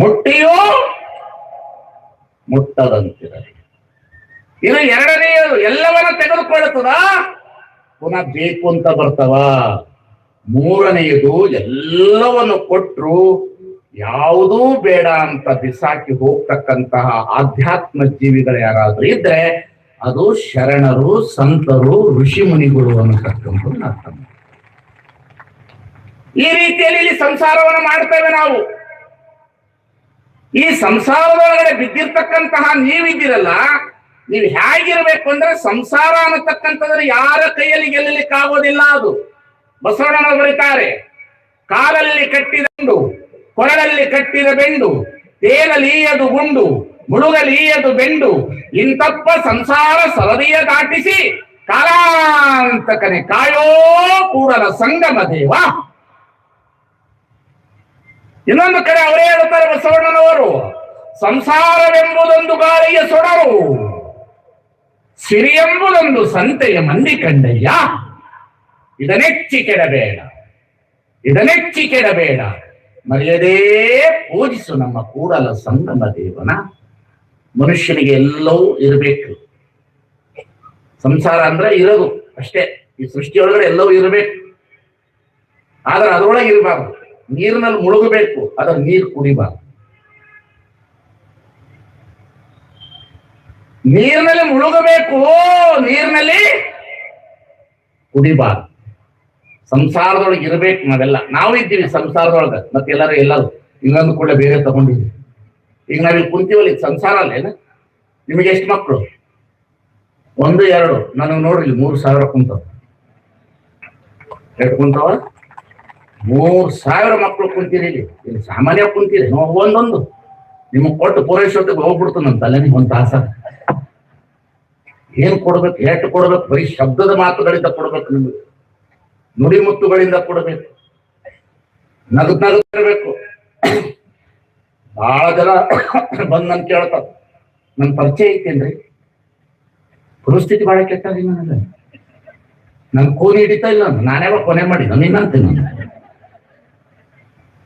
ಮುಟ್ಟಿಯೋ ಮುಟ್ಟದಂತಿರಲಿ. ಇದು ಎರಡನೆಯದು. ಎಲ್ಲವನ್ನ ತೆಗೆದುಕೊಳ್ಳುತ್ತದ, ಪುನಃ ಬೇಕು ಅಂತ ಬರ್ತವ. ಮೂರನೆಯದು, ಎಲ್ಲವನ್ನು ಕೊಟ್ಟರು ಯಾವುದೂ ಬೇಡ ಅಂತ ಬಿಸಾಕಿ ಹೋಗ್ತಕ್ಕಂತಹ ಆಧ್ಯಾತ್ಮ ಜೀವಿಗಳು ಯಾರಾದ್ರೂ ಇದ್ರೆ ಅದು ಶರಣರು, ಸಂತರು, ಋಷಿ ಮುನಿಗಳು ಅನ್ನತಕ್ಕಂಥದ್ದು ಅರ್ಥ. ಈ ರೀತಿಯಲ್ಲಿ ಇಲ್ಲಿ ಸಂಸಾರವನ್ನು ಮಾಡ್ತೇವೆ ನಾವು. ಈ ಸಂಸಾರದೊಳಗಡೆ ಬಿದ್ದಿರ್ತಕ್ಕಂತಹ ನೀವಿದ್ದೀರಲ್ಲ, ನೀವು ಹೇಗಿರ್ಬೇಕು ಅಂದ್ರೆ, ಸಂಸಾರ ಅನ್ನತಕ್ಕಂಥದ್ರೆ ಯಾರ ಕೈಯಲ್ಲಿ ಗೆಲ್ಲಲಿಕ್ಕೆ ಆಗೋದಿಲ್ಲ. ಅದು ಬಸವಣ್ಣನವರು ಬರೀತಾರೆ, ಕಾಲಲ್ಲಿ ಕಟ್ಟಿದ ಬೆಂಡು, ಕೊರಳಲ್ಲಿ ಕಟ್ಟಿದ ಬೆಂಡು, ತೇಲಲೀಯದು ಗುಂಡು, ಮುಳುಗಲೀಯದು ಬೆಂಡು, ಇಂತಪ್ಪ ಸಂಸಾರ ಸರದಿಯ ದಾಟಿಸಿ ಕಾಲಾಂತಕನೆ ಕಾಯೋ ಕೂಡಲ ಸಂಗಮ ದೇವ. ಇನ್ನೊಂದು ಕಡೆ ಅವರೇ ಹೇಳುತ್ತಾರೆ ಬಸವಣ್ಣನವರು, ಸಂಸಾರವೆಂಬುದೊಂದು ಗಾಳಿಯ ಸೊಡರು, ಸಿರಿಯೆಂಬುದೊಂದು ಸಂತೆಯ ಮಂದಿ ಕಂಡಯ್ಯ. ಇದನೆಚ್ಚಿ ಕೆಡಬೇಡ, ಇದನೆಚ್ಚಿ ಕೆಡಬೇಡ, ಮರ್ಯಾದೆ ಪೂಜಿಸು ನಮ್ಮ ಕೂಡಲ ಸಂಗಮ ದೇವನ. ಮನುಷ್ಯನಿಗೆ ಎಲ್ಲವೂ ಇರಬೇಕು. ಸಂಸಾರ ಅಂದ್ರೆ ಇರೋದು ಅಷ್ಟೇ. ಈ ಸೃಷ್ಟಿಯೊಳಗಡೆ ಎಲ್ಲವೂ ಇರಬೇಕು, ಆದ್ರೆ ಅದರೊಳಗೆ ಇರಬಾರ್ದು. ನೀರಿನಲ್ಲಿ ಮುಳುಗಬೇಕು, ಅದರ ನೀರು ಕುಡಿಬಾರ್ದು. ನೀರಿನಲ್ಲಿ ಮುಳುಗಬೇಕು, ನೀರಿನಲ್ಲಿ ಕುಡಿಬಾರ್ದು. ಸಂಸಾರದೊಳಗೆ ಇರಬೇಕು ನಾವೆಲ್ಲ. ನಾವು ಇದ್ದೀವಿ ಸಂಸಾರದೊಳಗೆ, ಮತ್ತೆ ಎಲ್ಲರೂ ಇನ್ನೊಂದು ಕೂಡ ಬೇರೆ ತಗೊಂಡಿದ್ವಿ. ಈಗ ನಾವಿಲ್ಲಿ ಕುಂತೀವಲ್ಲ, ಇದು ಸಂಸಾರ ಅಲ್ಲೇನ? ನಿಮಗೆ ಎಷ್ಟು ಮಕ್ಕಳು? 1 2 ನನಗೆ ನೋಡ್ರಿ, 3,000 ಕುಂತಾವ. ಎಷ್ಟು ಕುಂತಾವ? 3,000 ಮಕ್ಕಳು ಕುಂತೀರಿ ಇಲ್ಲಿ ಸಾಮಾನ್ಯ ಕುಂತೀರಿ. ಒಂದೊಂದು ನಿಮಗೆ ಕೊಟ್ಟು ಪೂರೈಸೋದಕ್ಕೆ ಹೋಗ್ಬಿಡ್ತು ನನ್ನ ತಲೆನಿಗೆ ಒಂದು ತಾಸ. ಏನ್ ಕೊಡ್ಬೇಕು, ಎಷ್ಟು ಕೊಡ್ಬೇಕು? ಬರೀ ಶಬ್ದದ ಮಾತುಗಳಿಂದ ಕೊಡ್ಬೇಕು, ನಿಮಗೆ ನುಡಿಮುತ್ತುಗಳಿಂದ ಕೊಡಬೇಕು, ನಗದಿರಬೇಕು. ಬಹಳ ಜನ ಬಂದ್ ನನ್ ಕೇಳ್ತಾರ, ನನ್ ಪರಿಚಯ ಐತೇನ್ರಿ? ಪರಿಸ್ಥಿತಿ ಬಹಳ ಕೆಟ್ಟಾಗಿ ನನ್ ಕೂನಿ ಹಿಡಿತಾ ಇಲ್ಲ, ನಾನೇ ಕೊನೆ ಮಾಡಿ ನಿನ್ನಂತೀನಿ,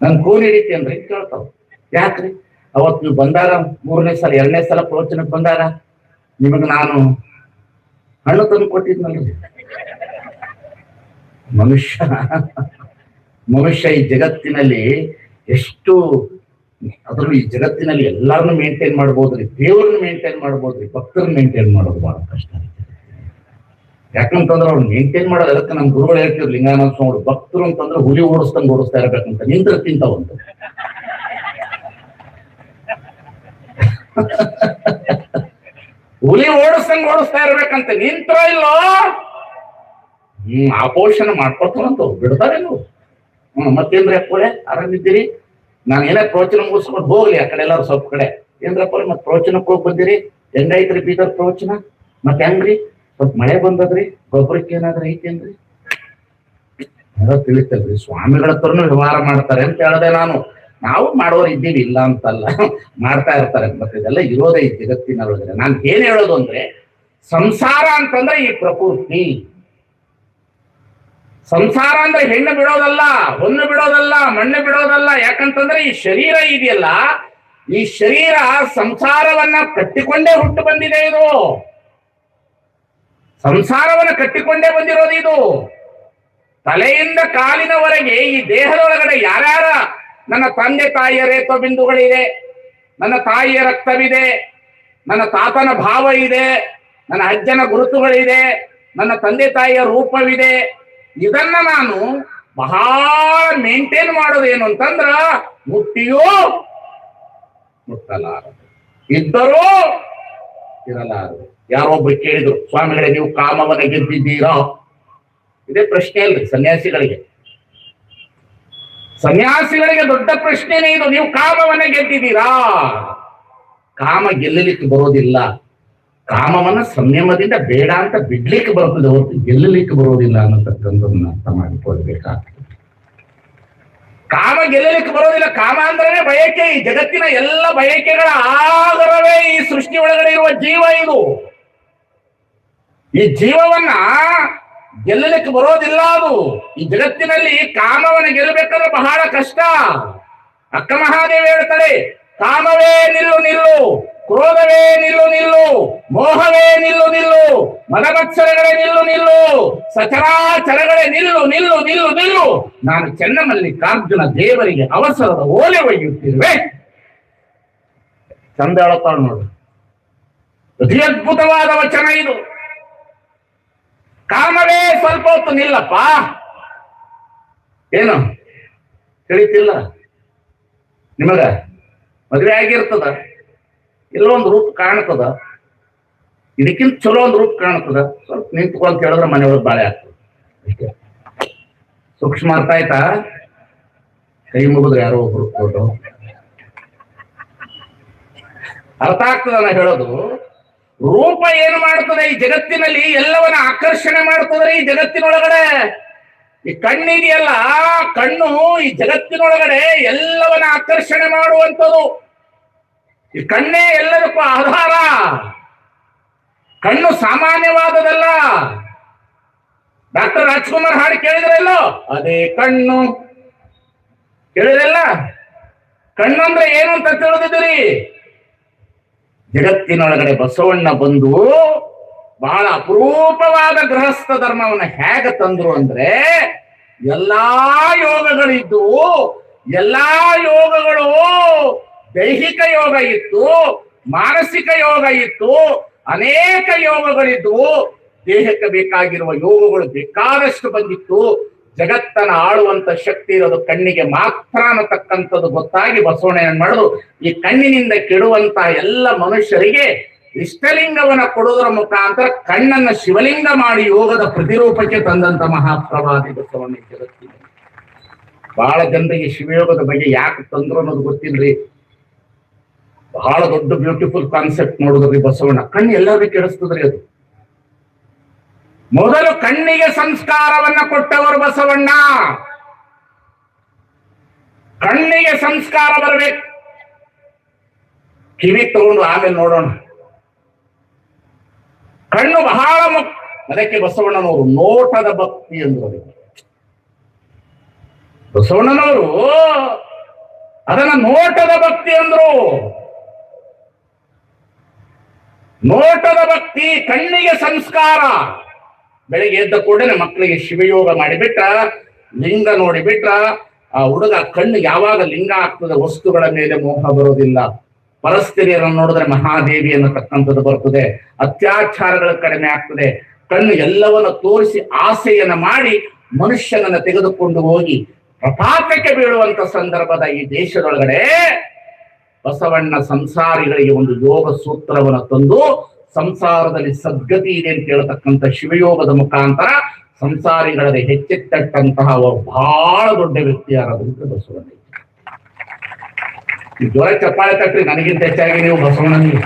ನನ್ ಕೂನಿ ಹಿಡಿತೇನ್ರಿ ಕೇಳ್ತಾವ. ಯಾಕ್ರಿ? ಅವತ್ತು ನೀವು ಬಂದಾಗ 3ನೇ ಸಲ 2ನೇ ಸಲ ಪ್ರವಚನಕ್ಕೆ ಬಂದಾಗ ನಿಮಗೆ ನಾನು ಹಣ್ಣು ತಂದು ಕೊಟ್ಟಿದ್ನಲ್ರಿ. ಮನುಷ್ಯ ಈ ಜಗತ್ತಿನಲ್ಲಿ ಎಷ್ಟು, ಅದ್ರಲ್ಲೂ ಈ ಜಗತ್ತಿನಲ್ಲಿ ಎಲ್ಲಾರನ್ನು ಮೇಂಟೈನ್ ಮಾಡ್ಬೋದ್ರಿ, ದೇವ್ರನ್ನ ಮೇಂಟೈನ್ ಮಾಡ್ಬೋದ್ರಿ, ಭಕ್ತರನ್ನ ಮೇಂಟೈನ್ ಮಾಡೋದು ಬಹಳ ಕಷ್ಟ ಆಗುತ್ತೆ. ಯಾಕಂತಂದ್ರೆ ಅವ್ರು ಮೇಂಟೈನ್ ಮಾಡೋದು, ಅದಕ್ಕೆ ನಮ್ಮ ಗುರುಗಳು ಹೇಳ್ತಿದ್ರು, ಲಿಂಗಾನಂದ ಸ್ವಾಮಿ, ಭಕ್ತರು ಅಂತಂದ್ರೆ ಹುಲಿ ಓಡಿಸ್ದಂಗೆ ಓಡಿಸ್ತಾ ಇರ್ಬೇಕಂತ, ನಿಂತ್ರ ತಿಂತಾವಂತ. ಹುಲಿ ಓಡಿಸ್ದಂಗೆ ಓಡಿಸ್ತಾ ಇರ್ಬೇಕಂತ, ನಿಂತ್ರ ಇಲ್ಲೋ ಆಪೋಷಣ ಮಾಡ್ಕೊಳ್ತಾರಂತ ಬಿಡ್ತಾರೇನು. ಮತ್ತೇನ್ರಿ ಅಪ್ಪಳೆ ಆರಾಮಿದ್ದೀರಿ? ನಾನು ಏನೇ ಪ್ರವಚನ ಮುಗಿಸ್ಕೊಂಡು ಹೋಗ್ಲಿ ಆ ಕಡೆ ಎಲ್ಲಾರು ಸ್ವಲ್ಪ ಕಡೆ. ಏನ್ರಪ್ಪ ಮತ್ತೆ ಪ್ರವಚನಕ್ಕೆ ಹೋಗಿ ಬಂದಿರಿ, ಹೆಂಗೈತ್ರಿ ಬೀದರ್ ಪ್ರವಚನ? ಮತ್ತೆ ಹೆಂಗ್ರಿ? ಸ್ವಲ್ಪ ಮಳೆ ಬಂದದ್ರಿ, ಗೊಬ್ಬರಕ್ಕೆ ಏನಾದ್ರೂ ಐತೇನ್ರಿ? ಎಲ್ಲ ತಿಳಿತಲ್ರಿ. ಸ್ವಾಮಿಗಳ ಹತ್ರನು ವ್ಯವಹಾರ ಮಾಡ್ತಾರೆ ಅಂತ ಹೇಳಿದೆ ನಾನು. ನಾವು ಮಾಡೋರು ಇದ್ದೀವಿ, ಇಲ್ಲ ಅಂತಲ್ಲ, ಮಾಡ್ತಾ ಇರ್ತಾರೆ. ಮತ್ತೆ ಇದೆಲ್ಲ ಇರೋದೇ ಈ ಜಗತ್ತಿನೊಳಗಡೆ. ನಾನು ಏನ್ ಹೇಳೋದು ಅಂದ್ರೆ, ಸಂಸಾರ ಅಂತಂದ್ರೆ ಈ ಪ್ರಕೃತಿ. ಸಂಸಾರ ಅಂದ್ರೆ ಹೆಣ್ಣು ಬಿಡೋದಲ್ಲ, ಹೊನ್ನು ಬಿಡೋದಲ್ಲ, ಮಣ್ಣು ಬಿಡೋದಲ್ಲ. ಯಾಕಂತಂದ್ರೆ ಈ ಶರೀರ ಇದೆಯಲ್ಲ, ಈ ಶರೀರ ಸಂಸಾರವನ್ನ ಕಟ್ಟಿಕೊಂಡೇ ಹುಟ್ಟು ಬಂದಿದೆ. ಇದು ಸಂಸಾರವನ್ನ ಕಟ್ಟಿಕೊಂಡೇ ಬಂದಿರೋದು. ಇದು ತಲೆಯಿಂದ ಕಾಲಿನವರೆಗೆ ಈ ದೇಹದೊಳಗಡೆ ಯಾರ್ಯಾರ ನನ್ನ ತಂದೆ ತಾಯಿಯ ರೇಖಾ ಬಿಂದುಗಳಿದೆ, ನನ್ನ ತಾಯಿಯ ರಕ್ತವಿದೆ, ನನ್ನ ತಾತನ ಭಾವ ಇದೆ, ನನ್ನ ಅಜ್ಜನ ಗುರುತುಗಳಿದೆ, ನನ್ನ ತಂದೆ ತಾಯಿಯ ರೂಪವಿದೆ. ಇದನ್ನ ನಾನು ಬಹಳ ಮೇಂಟೈನ್ ಮಾಡೋದೇನು ಅಂತಂದ್ರ, ಮುಟ್ಟಿಯೋ ಮುಟ್ಟಲಾರದು, ಇದ್ದರೂ ಇರಲಾರದು. ಯಾರೊಬ್ರು ಕೇಳಿದ್ರು, ಸ್ವಾಮಿಗಳೇ ನೀವು ಕಾಮವನ್ನ ಗೆದ್ದಿದ್ದೀರಾ? ಇದೇ ಪ್ರಶ್ನೆ ಅಲ್ರಿ ಸನ್ಯಾಸಿಗಳಿಗೆ. ಸನ್ಯಾಸಿಗಳಿಗೆ ದೊಡ್ಡ ಪ್ರಶ್ನೆನೇ ಇದು. ನೀವು ಕಾಮವನ್ನ ಗೆದ್ದಿದ್ದೀರಾ? ಕಾಮ ಗೆಲ್ಲಲಿಕ್ಕೆ ಬರೋದಿಲ್ಲ. ಕಾಮವನ್ನ ಸಂಯಮದಿಂದ ಬೇಡ ಅಂತ ಬಿಡ್ಲಿಕ್ಕೆ ಬರ್ತದೆ ಹೊರತು ಗೆಲ್ಲಲಿಕ್ಕೆ ಬರೋದಿಲ್ಲ ಅನ್ನತಕ್ಕಂಥದನ್ನ ಅರ್ಥ ಮಾಡಿಕೊಳ್ಬೇಕಾಗ್ತದೆ. ಕಾಮ ಗೆಲ್ಲಲಿಕ್ಕೆ ಬರೋದಿಲ್ಲ. ಕಾಮ ಅಂದ್ರೆ ಬಯಕೆ. ಈ ಜಗತ್ತಿನ ಎಲ್ಲ ಬಯಕೆಗಳ ಆಗರವೇ ಈ ಸೃಷ್ಟಿ ಒಳಗಡೆ ಇರುವ ಜೀವ. ಇದು ಈ ಜೀವವನ್ನ ಗೆಲ್ಲಲಿಕ್ಕೆ ಬರೋದಿಲ್ಲ. ಅದು ಈ ಜಗತ್ತಿನಲ್ಲಿ ಕಾಮವನ್ನು ಗೆಲ್ಲಬೇಕಾದ್ರೆ ಬಹಳ ಕಷ್ಟ. ಅಕ್ಕ ಮಹಾದೇವಿ ಹೇಳ್ತಾರೆ, ಕಾಮವೇ ನಿಲ್ಲು ನಿಲ್ಲು, ಕ್ರೋಧವೇ ನಿಲ್ಲು ನಿಲ್ಲು, ಮೋಹವೇ ನಿಲ್ಲು ನಿಲ್ಲು, ಮದಮತ್ಸರಗಳೇ ನಿಲ್ಲು ನಿಲ್ಲು, ಸಚರಾಚರಗಳೇ ನಿಲ್ಲು ನಿಲ್ಲು ನಿಲ್ಲು ನಿಲ್ಲು. ನಾನು ಚೆನ್ನಮಲ್ಲಿಕಾರ್ಜುನ ದೇವರಿಗೆ ಅವಸರದ ಓಲೆ ಒಯ್ಯುತ್ತಿರುವೆ. ಚಂದ ಹೇಳುತ್ತಾಳ ನೋಡು, ಅತಿ ಅದ್ಭುತವಾದ ವಚನ ಇದು. ಕಾಮವೇ ಸ್ವಲ್ಪ ಹೊತ್ತು ನಿಲ್ಲಪ್ಪ. ಏನು ತಿಳಿತಿಲ್ಲ ನಿಮಗ? ಮದುವೆ ಆಗಿರ್ತದ, ಎಲ್ಲೋ ಒಂದು ರೂಪ ಕಾಣ್ತದ, ಇದಕ್ಕಿಂತ ಚಲೋ ಒಂದು ರೂಪ ಕಾಣ್ತದ, ಸ್ವಲ್ಪ ನಿಂತ್ಕೊಂತ ಹೇಳಿದ್ರೆ ಮನೆಯೊಳಗೆ ಬಾಳೆ ಆಗ್ತದೆ ಅಷ್ಟೇ. ಸೂಕ್ಷ್ಮ ಅರ್ಥ ಆಯ್ತಾ? ಕೈ ಮುಗಿದ್ರೆ ಯಾರೋ ಒಬ್ರು ಫೋಟೋ ಅರ್ಥ ಆಗ್ತದ ನಾ ಹೇಳೋದು. ರೂಪ ಏನು ಮಾಡ್ತದೆ ಈ ಜಗತ್ತಿನಲ್ಲಿ? ಎಲ್ಲವನ್ನ ಆಕರ್ಷಣೆ ಮಾಡ್ತದೆ ಈ ಜಗತ್ತಿನೊಳಗಡೆ. ಈ ಕಣ್ಣಿದೆಯಲ್ಲ, ಕಣ್ಣು ಈ ಜಗತ್ತಿನೊಳಗಡೆ ಎಲ್ಲವನ್ನ ಆಕರ್ಷಣೆ ಮಾಡುವಂಥದ್ದು. ಈ ಕಣ್ಣೇ ಎಲ್ಲದಕ್ಕೂ ಆಧಾರ. ಕಣ್ಣು ಸಾಮಾನ್ಯವಾದದಲ್ಲ. ಡಾಕ್ಟರ್ ರಾಜ್ಕುಮಾರ್ ಹಾಡು ಕೇಳಿದ್ರಲ್ಲೋ, ಅದೇ ಕಣ್ಣು ಕೇಳಿದ್ರಲ್ಲ. ಕಣ್ಣು ಅಂದ್ರೆ ಏನು ಅಂತ ತಿಳಿದಿದ್ದೀರಿ? ಜಗತ್ತಿನೊಳಗಡೆ ಬಸವಣ್ಣ ಬಂದು ಬಹಳ ಅಪರೂಪವಾದ ಗೃಹಸ್ಥ ಧರ್ಮವನ್ನ ಹೇಗೆ ತಂದ್ರು ಅಂದ್ರೆ, ಎಲ್ಲಾ ಯೋಗಗಳಿದ್ದು, ಎಲ್ಲಾ ಯೋಗಗಳು ದೈಹಿಕ ಯೋಗ ಇತ್ತು, ಮಾನಸಿಕ ಯೋಗ ಇತ್ತು, ಅನೇಕ ಯೋಗಗಳಿದ್ವು. ದೇಹಕ್ಕೆ ಬೇಕಾಗಿರುವ ಯೋಗಗಳು ಬೇಕಾದಷ್ಟು ಬಂದಿತ್ತು. ಜಗತ್ತನ್ನ ಆಳುವಂತ ಶಕ್ತಿ ಇರೋದು ಕಣ್ಣಿಗೆ ಮಾತ್ರ ಅನ್ನತಕ್ಕಂಥದ್ದು ಗೊತ್ತಾಗಿ ಬಸವಣ್ಣ ಏನ್ ಮಾಡುದು, ಈ ಕಣ್ಣಿನಿಂದ ಕೆಡುವಂತ ಎಲ್ಲ ಮನುಷ್ಯರಿಗೆ ಇಷ್ಟಲಿಂಗವನ್ನ ಕೊಡುವುದರ ಮುಖಾಂತರ ಕಣ್ಣನ್ನ ಶಿವಲಿಂಗ ಮಾಡಿ ಯೋಗದ ಪ್ರತಿರೂಪಕ್ಕೆ ತಂದಂತ ಮಹಾಪ್ರವಾದಿ ಬಸವಣ್ಣ ಜಗತ್ತಿನ. ಬಹಳ ಜನರಿಗೆ ಶಿವಯೋಗದ ಬಗ್ಗೆ ಯಾಕೆ ತಂದ್ರು ಅನ್ನೋದು ಗೊತ್ತಿಲ್ರಿ. ಬಹಳ ದೊಡ್ಡ ಬ್ಯೂಟಿಫುಲ್ ಕಾನ್ಸೆಪ್ಟ್ ನೋಡಿದ್ರಿ ಬಸವಣ್ಣ. ಕಣ್ಣು ಎಲ್ಲರಿಗೂ ಕೆಡಿಸ್ತದ್ರಿ. ಅದು ಮೊದಲು ಕಣ್ಣಿಗೆ ಸಂಸ್ಕಾರವನ್ನ ಕೊಟ್ಟವರು ಬಸವಣ್ಣ. ಕಣ್ಣಿಗೆ ಸಂಸ್ಕಾರ ಬರಬೇಕು. ಕಿವಿ ತಗೊಂಡು ಆಮೇಲೆ ನೋಡೋಣ. ಕಣ್ಣು ಬಹಳ ಅದಕ್ಕೆ ಬಸವಣ್ಣನವರು ನೋಟದ ಭಕ್ತಿ ಅಂದ್ರು. ಬಸವಣ್ಣನವರು ಅದನ್ನ ನೋಟದ ಭಕ್ತಿ ಅಂದ್ರು. ನೋಟದ ಭಕ್ತಿ, ಕಣ್ಣಿಗೆ ಸಂಸ್ಕಾರ. ಬೆಳಿಗ್ಗೆ ಎದ್ದ ಕೂಡಲೇ ಮಕ್ಕಳಿಗೆ ಶಿವಯೋಗ ಮಾಡಿಬಿಟ್ಟ, ಲಿಂಗ ನೋಡಿಬಿಟ್ರ ಆ ಹುಡುಗ ಕಣ್ಣು ಯಾವಾಗ ಲಿಂಗ ಆಗ್ತದೆ, ವಸ್ತುಗಳ ಮೇಲೆ ಮೋಹ ಬರೋದಿಲ್ಲ. ಪರಸ್ತ್ರೀಯರನ್ನು ನೋಡಿದ್ರೆ ಮಹಾದೇವಿ ಅನ್ನತಕ್ಕಂಥದ್ದು ಬರ್ತದೆ. ಅತ್ಯಾಚಾರಗಳ ಕಡಿಮೆ ಆಗ್ತದೆ. ಕಣ್ಣು ಎಲ್ಲವನ್ನ ತೋರಿಸಿ ಆಸೆಯನ್ನ ಮಾಡಿ ಮನುಷ್ಯನನ್ನ ತೆಗೆದುಕೊಂಡು ಹೋಗಿ ಪ್ರಪಾತಕ್ಕೆ ಬೀಳುವಂತ ಸಂದರ್ಭದ ಈ ದೇಶದೊಳಗಡೆ ಬಸವಣ್ಣ ಸಂಸಾರಿಗಳಿಗೆ ಒಂದು ಯೋಗ ಸೂತ್ರವನ್ನು ತಂದು, ಸಂಸಾರದಲ್ಲಿ ಸದ್ಗತಿ ಇದೆ ಅಂತ ಹೇಳ್ತಕ್ಕಂಥ ಶಿವಯೋಗದ ಮುಖಾಂತರ ಸಂಸಾರಿಗಳಲ್ಲಿ ಹೆಚ್ಚೆತ್ತಂತಹ ಬಹಳ ದೊಡ್ಡ ವ್ಯಕ್ತಿ ಯಾರಾದ್ರೂ ಬಸವಣ್ಣ. ಈ ಜ್ವರ ಚಪ್ಪಾಳೆ ತಟ್ರಿ, ನನಗಿಂತ ಹೆಚ್ಚಾಗಿ ನೀವು ಬಸವಣ್ಣನಿಗೆ.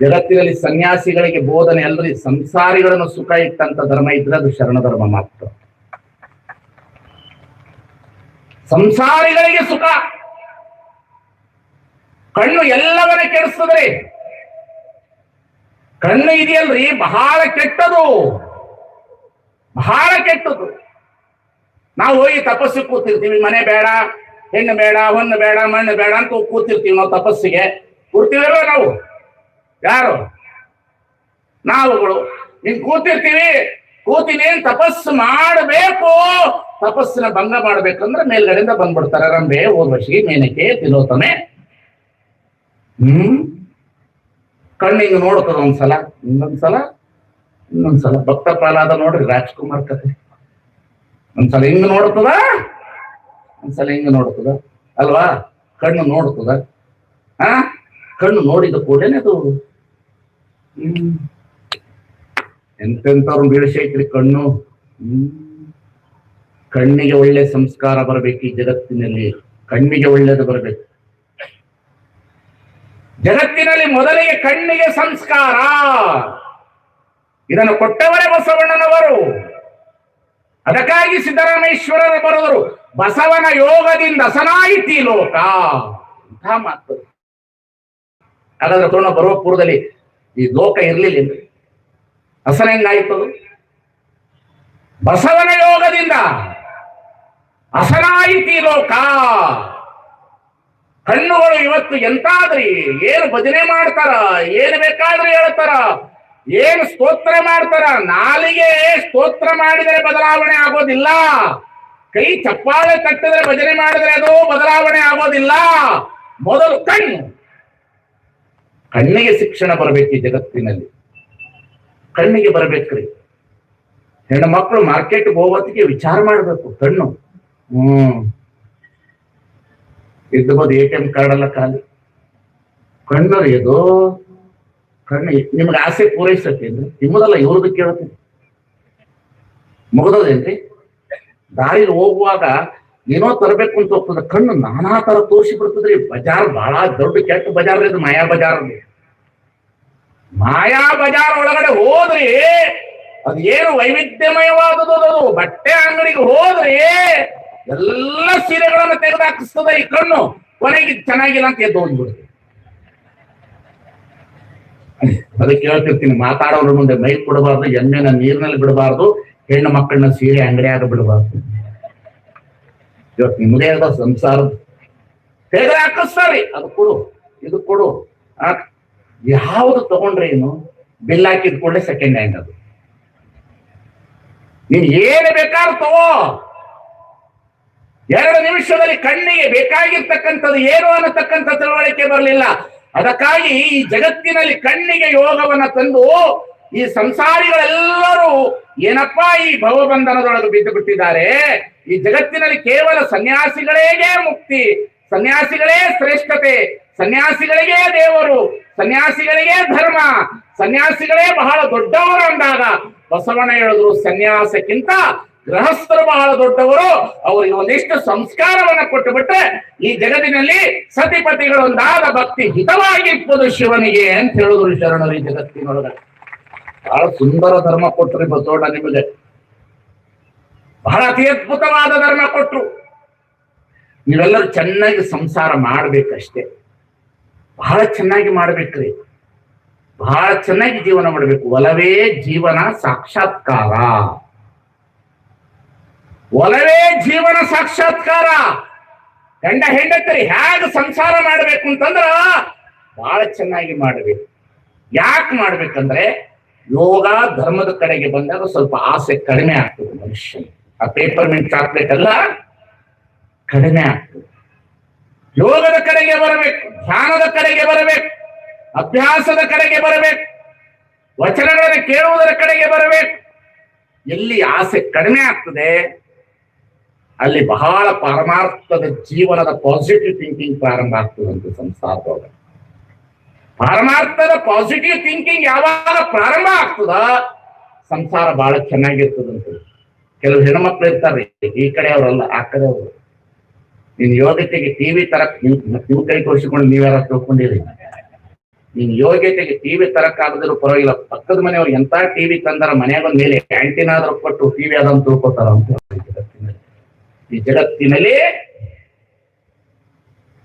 ಜಗತ್ತಿನಲ್ಲಿ ಸನ್ಯಾಸಿಗಳಿಗೆ ಬೋಧನೆ ಅಲ್ರಿ, ಸಂಸಾರಿಗಳನ್ನು ಸುಖ ಇಟ್ಟಂತ ಧರ್ಮ ಇದ್ರೆ ಅದು ಶರಣ ಧರ್ಮ ಮಾತ್ರ. ಸಂಸಾರಿಗಳಿಗೆ ಸುಖ. ಕಣ್ಣು ಎಲ್ಲವನ್ನ ಕೆಡಿಸ್ತದ್ರಿ. ಕಣ್ಣು ಇದೆಯಲ್ರಿ ಬಹಳ ಕೆಟ್ಟದು, ಬಹಳ ಕೆಟ್ಟದು. ನಾವು ಹೋಗಿ ತಪಸ್ಸಿಗೆ ಕೂತಿರ್ತೀವಿ. ಮನೆ ಬೇಡ, ಹೆಣ್ಣು ಬೇಡ, ಹೊನ್ನು ಬೇಡ, ಮಣ್ಣು ಬೇಡ ಅಂತ ಕೂತಿರ್ತೀವಿ. ನಾವು ತಪಸ್ಸಿಗೆ ಕೂರ್ತೀವಲ್ವ ನಾವು? ಯಾರು? ನಾವುಗಳು. ಹಿಂಗ್ ಕೂತಿರ್ತೀವಿ. ಕೂತೀನಿ ತಪಸ್ಸು ಮಾಡಬೇಕು, ತಪಸ್ಸಿನ ಭಂಗ ಮಾಡ್ಬೇಕಂದ್ರೆ ಮೇಲ್ಗಡೆಯಿಂದ ಬಂದ್ಬಿಡ್ತಾರೆ ರಂಬೆ, ಊರ್ವಶಿ, ಮೇನಕೆ, ತಿಲೋತ್ತಮೆ. ಕಣ್ಣಿಂಗ್ ನೋಡ್ತದ ಒಂದ್ಸಲ, ಇನ್ನೊಂದ್ಸಲ ಭಕ್ತ ಪ್ರಹ್ಲಾದ ನೋಡ್ರಿ, ರಾಜ್ಕುಮಾರ್ ಕತೆ. ಒಂದ್ಸಲ ಹಿಂಗ್ ನೋಡ್ತದ, ಒಂದ್ಸಲ ಹಿಂಗ್ ನೋಡ್ತದ ಅಲ್ವಾ? ಕಣ್ಣು ನೋಡ್ತದ. ಕಣ್ಣು ನೋಡಿದ ಕೂಡಲೇ ಅದು ಎಂತೆಂಥವ್ರು ಬೀಳ್ಸೈತ್ರಿ ಕಣ್ಣು. ಕಣ್ಣಿಗೆ ಒಳ್ಳೆ ಸಂಸ್ಕಾರ ಬರಬೇಕು ಈ ಜಗತ್ತಿನಲ್ಲಿ. ಕಣ್ಣಿಗೆ ಒಳ್ಳೇದು ಬರಬೇಕು. ಜಗತ್ತಿನಲ್ಲಿ ಮೊದಲಿಗೆ ಕಣ್ಣಿಗೆ ಸಂಸ್ಕಾರ. ಇದನ್ನು ಕೊಟ್ಟವರೇ ಬಸವಣ್ಣನವರು. ಅದಕ್ಕಾಗಿ ಸಿದ್ದರಾಮೇಶ್ವರರು ಬರೆದರು, ಬಸವನ ಯೋಗದಿಂದ ಅಸನಾಯಿತಿ ಲೋಕ. ಇಂಥ ಮಾತು. ಹಾಗಾದ್ರೆ ತೋಣ ಬರುವ ಪೂರ್ವದಲ್ಲಿ ಈ ಲೋಕ ಇರ್ಲಿಲ್ಲ, ಹಸನ ಹೆಂಗಾಯ್ತು? ಬಸವನ ಯೋಗದಿಂದ ಅಸನಾಯಿತಿ ಲೋಕ. ಕಣ್ಣುಗಳು ಇವತ್ತು ಎಂತಾದ್ರಿ, ಏನು ಭಜನೆ ಮಾಡ್ತಾರ, ಏನು ಬೇಕಾದ್ರೂ ಹೇಳ್ತಾರ, ಏನು ಸ್ತೋತ್ರ ಮಾಡ್ತಾರ. ನಾಲಿಗೆ ಸ್ತೋತ್ರ ಮಾಡಿದರೆ ಬದಲಾವಣೆ ಆಗೋದಿಲ್ಲ. ಕೈ ಚಪ್ಪಾಳೆ ತಟ್ಟಿದ್ರೆ ಭಜನೆ ಮಾಡಿದ್ರೆ ಅದು ಬದಲಾವಣೆ ಆಗೋದಿಲ್ಲ. ಮೊದಲು ಕಣ್ಣಿಗೆ ಶಿಕ್ಷಣ ಬರಬೇಕು. ಈ ಜಗತ್ತಿನಲ್ಲಿ ಕಣ್ಣಿಗೆ ಬರ್ಬೇಕ್ರಿ. ಹೆಣ್ಣು ಮಕ್ಕಳು ಮಾರ್ಕೆಟ್ಗೆ ಹೋಗೋದಕ್ಕೆ ವಿಚಾರ ಮಾಡ್ಬೇಕು. ಕಣ್ಣು ಇದ್ದಬೋದು ATM ಕಾರ್ಡ್ ಎಲ್ಲ ಖಾಲಿ. ಕಣ್ಣು ರೀ ಅದು. ಕಣ್ಣು ನಿಮ್ಗೆ ಆಸೆ ಪೂರೈಸತ್ತೇನ್ರಿ? ನಿಮ್ಮದಲ್ಲ, ಇವ್ರದ್ದು ಕೇಳ್ತೀನಿ. ಮುಗ್ದದೇನ್ರಿ? ದಾರಿಲಿ ಹೋಗುವಾಗ ಏನೋ ತರಬೇಕು ಅಂತ ಹೋಗ್ತದೆ, ಕಣ್ಣು ನಾನಾ ತರ ತೋರಿಸಿ ಬಿಡ್ತದ್ರಿ. ಬಜಾರ್ ಬಹಳ ದೊಡ್ಡ ಕೆಟ್ಟ ಬಜಾರ್ ಇದು, ಮಾಯಾ ಬಜಾರ್. ಮಾಯಾ ಬಜಾರ್ ಒಳಗಡೆ ಹೋದ್ರಿ ಅದೇನು ವೈವಿಧ್ಯಮಯವಾದದು. ಅದು ಬಟ್ಟೆ ಅಂಗಡಿಗೆ ಹೋದ್ರಿ ಎಲ್ಲ ಸೀರೆಗಳನ್ನ ತೆಗೆದಾಕಿಸ್ತದ ಈ ಕಣ್ಣು. ಕೊನೆಗೆ ಚೆನ್ನಾಗಿಲ್ಲ ಅಂತ ಎದ್ದು ಹೋಗ್ಬಿಡ್ತೀವಿ. ಅದಕ್ಕೆ ಹೇಳ್ತಿರ್ತೀನಿ, ಮಾತಾಡೋದ್ರ ಮುಂದೆ ಮೈ ಕೊಡಬಾರ್ದು, ಎಣ್ಣೆನ ನೀರಿನಲ್ಲಿ ಬಿಡಬಾರ್ದು, ಹೆಣ್ಣು ಮಕ್ಕಳನ್ನ ಸೀರೆ ಅಂಗಡಿಯಾಗ ಬಿಡಬಾರ್ದು. ಇವತ್ತು ನಿಮ್ಮದೇ ಆದ ಸಂಸಾರ ತೆಗೆದು ಹಾಕಿಸ್ತಾರ್ರಿ. ಅದು ಕೊಡು, ಇದು ಕೊಡು. ಯಾವ್ದು ತಗೊಂಡ್ರೆ ಏನು, ಬಿಲ್ ಹಾಕಿದ ಕೂಡಲೇ ಸೆಕೆಂಡ್ ಹ್ಯಾಂಡ್. ಅದು ನೀನ್ ಏನು ಬೇಕಾದ್ರೂ ತಗೋ. 2 ನಿಮಿಷದಲ್ಲಿ ಕಣ್ಣಿಗೆ ಬೇಕಾಗಿರ್ತಕ್ಕಂಥದ್ದು ಏನು ಅನ್ನತಕ್ಕಂಥ ತಿಳುವಳಿಕೆ ಬರಲಿಲ್ಲ. ಅದಕ್ಕಾಗಿ ಈ ಜಗತ್ತಿನಲ್ಲಿ ಕಣ್ಣಿಗೆ ಯೋಗವನ್ನ ತಂದು ಈ ಸಂಸಾರಿಗಳೆಲ್ಲರೂ ಏನಪ್ಪಾ ಈ ಭವಬಂಧನದೊಳಗೆ ಬಿದ್ದು ಬಿಟ್ಟಿದ್ದಾರೆ. ಈ ಜಗತ್ತಿನಲ್ಲಿ ಕೇವಲ ಸನ್ಯಾಸಿಗಳೇ ಮುಕ್ತಿ, ಸನ್ಯಾಸಿಗಳೇ ಶ್ರೇಷ್ಠತೆ, ಸನ್ಯಾಸಿಗಳಿಗೆ ದೇವರು, ಸನ್ಯಾಸಿಗಳಿಗೆ ಧರ್ಮ, ಸನ್ಯಾಸಿಗಳೇ ಬಹಳ ದೊಡ್ಡವರು ಅಂದಾಗ ಬಸವಣ್ಣ ಹೇಳಿದ್ರು, ಸನ್ಯಾಸಕ್ಕಿಂತ ಗೃಹಸ್ಥರು ಬಹಳ ದೊಡ್ಡವರು. ಅವರಿಗೆ ಒಂದಿಷ್ಟು ಸಂಸ್ಕಾರವನ್ನ ಕೊಟ್ಟು ಬಿಟ್ರೆ ಈ ಜಗತ್ತಿನಲ್ಲಿ ಸತಿಪತಿಗಳೊಂದಾದ ಭಕ್ತಿ ಹಿತವಾಗಿರ್ಬೋದು ಶಿವನಿಗೆ ಅಂತ ಹೇಳಿದ್ರು ಶರಣರು. ಈ ಜಗತ್ತಿನೊಳಗೆ ಬಹಳ ಸುಂದರ ಧರ್ಮ ಕೊಟ್ರಿ ಬಸವಣ್ಣ ನಿಮಗೆ. ಬಹಳ ಅತಿ ಅದ್ಭುತವಾದ ಧರ್ಮ ಕೊಟ್ರು. ನೀವೆಲ್ಲರೂ ಚೆನ್ನಾಗಿ ಸಂಸಾರ ಮಾಡ್ಬೇಕಷ್ಟೇ. ಬಹಳ ಚೆನ್ನಾಗಿ ಮಾಡ್ಬೇಕ್ರಿ, ಬಹಳ ಚೆನ್ನಾಗಿ ಜೀವನ ಮಾಡ್ಬೇಕು. ಒಲವೇ ಜೀವನ ಸಾಕ್ಷಾತ್ಕಾರ, ಒಲವೇ ಜೀವನ ಸಾಕ್ಷಾತ್ಕಾರ. ಗಂಡ ಹೆಂಡತಿರಿ ಹೇಗೆ ಸಂಸಾರ ಮಾಡ್ಬೇಕು ಅಂತಂದ್ರ ಬಹಳ ಚೆನ್ನಾಗಿ ಮಾಡ್ಬೇಕು. ಯಾಕೆ ಮಾಡ್ಬೇಕಂದ್ರೆ ಯೋಗ ಧರ್ಮದ ಕಡೆಗೆ ಬಂದಾಗ ಸ್ವಲ್ಪ ಆಸೆ ಕಡಿಮೆ ಆಗ್ತದೆ ಮನುಷ್ಯನ. ಆ ಪೇಪರ್ಮೆಂಟ್ ಚಾಕ್ಲೇಟ್ ಎಲ್ಲ ಕಡಿಮೆ ಆಗ್ತದೆ. ಯೋಗದ ಕಡೆಗೆ ಬರಬೇಕು, ಧ್ಯಾನದ ಕಡೆಗೆ ಬರಬೇಕು, ಅಭ್ಯಾಸದ ಕಡೆಗೆ ಬರಬೇಕು, ವಚನಗಳನ್ನು ಕೇಳುವುದರ ಕಡೆಗೆ ಬರಬೇಕು. ಎಲ್ಲಿ ಆಸೆ ಕಡಿಮೆ ಆಗ್ತದೆ ಅಲ್ಲಿ ಬಹಳ ಪರಮಾರ್ಥದ ಜೀವನದ ಪಾಸಿಟಿವ್ ಥಿಂಕಿಂಗ್ ಪ್ರಾರಂಭ ಆಗ್ತದಂತೆ ಸಂಸಾರದೊಳಗೆ. ಪರಮಾರ್ಥದ ಪಾಸಿಟಿವ್ ಥಿಂಕಿಂಗ್ ಯಾವಾಗ ಪ್ರಾರಂಭ ಆಗ್ತದ ಸಂಸಾರ ಬಹಳ ಚೆನ್ನಾಗಿರ್ತದಂತೆ. ಕೆಲವು ಹೆಣ್ಮಕ್ಳು ಇರ್ತಾರ್ರಿ, ಈ ಕಡೆ ಅವರಲ್ಲ ಆ ಕಡೆ ಅವರು. ನಿನ್ ಯೋಗ್ಯತೆಗೆ ಟಿವಿ ತರಕ್ ನಿಮ್ ಕೈ ತೋರಿಸಿಕೊಂಡು ನೀವ್ಯಾರ ತಿಳ್ಕೊಂಡಿರಿ. ನಿನ್ ಯೋಗ್ಯತೆಗೆ ಟಿವಿ ತರಕ್ ಆಗದಿರೋ ಪರವಾಗಿಲ್ಲ, ಪಕ್ಕದ ಮನೆಯವ್ರು ಎಂತ ಟಿವಿ ತಂದಾರ ಮನೆಯಾಗ ಮೇಲೆ ಕ್ಯಾಂಟೀನ್ ಆದ್ರೂ ಕೊಟ್ಟು ಟಿವಿ ಅದಂತ ತಿಳ್ಕೊತಾರ ಅಂತ. ಈ ಜಗತ್ತಿನಲ್ಲಿ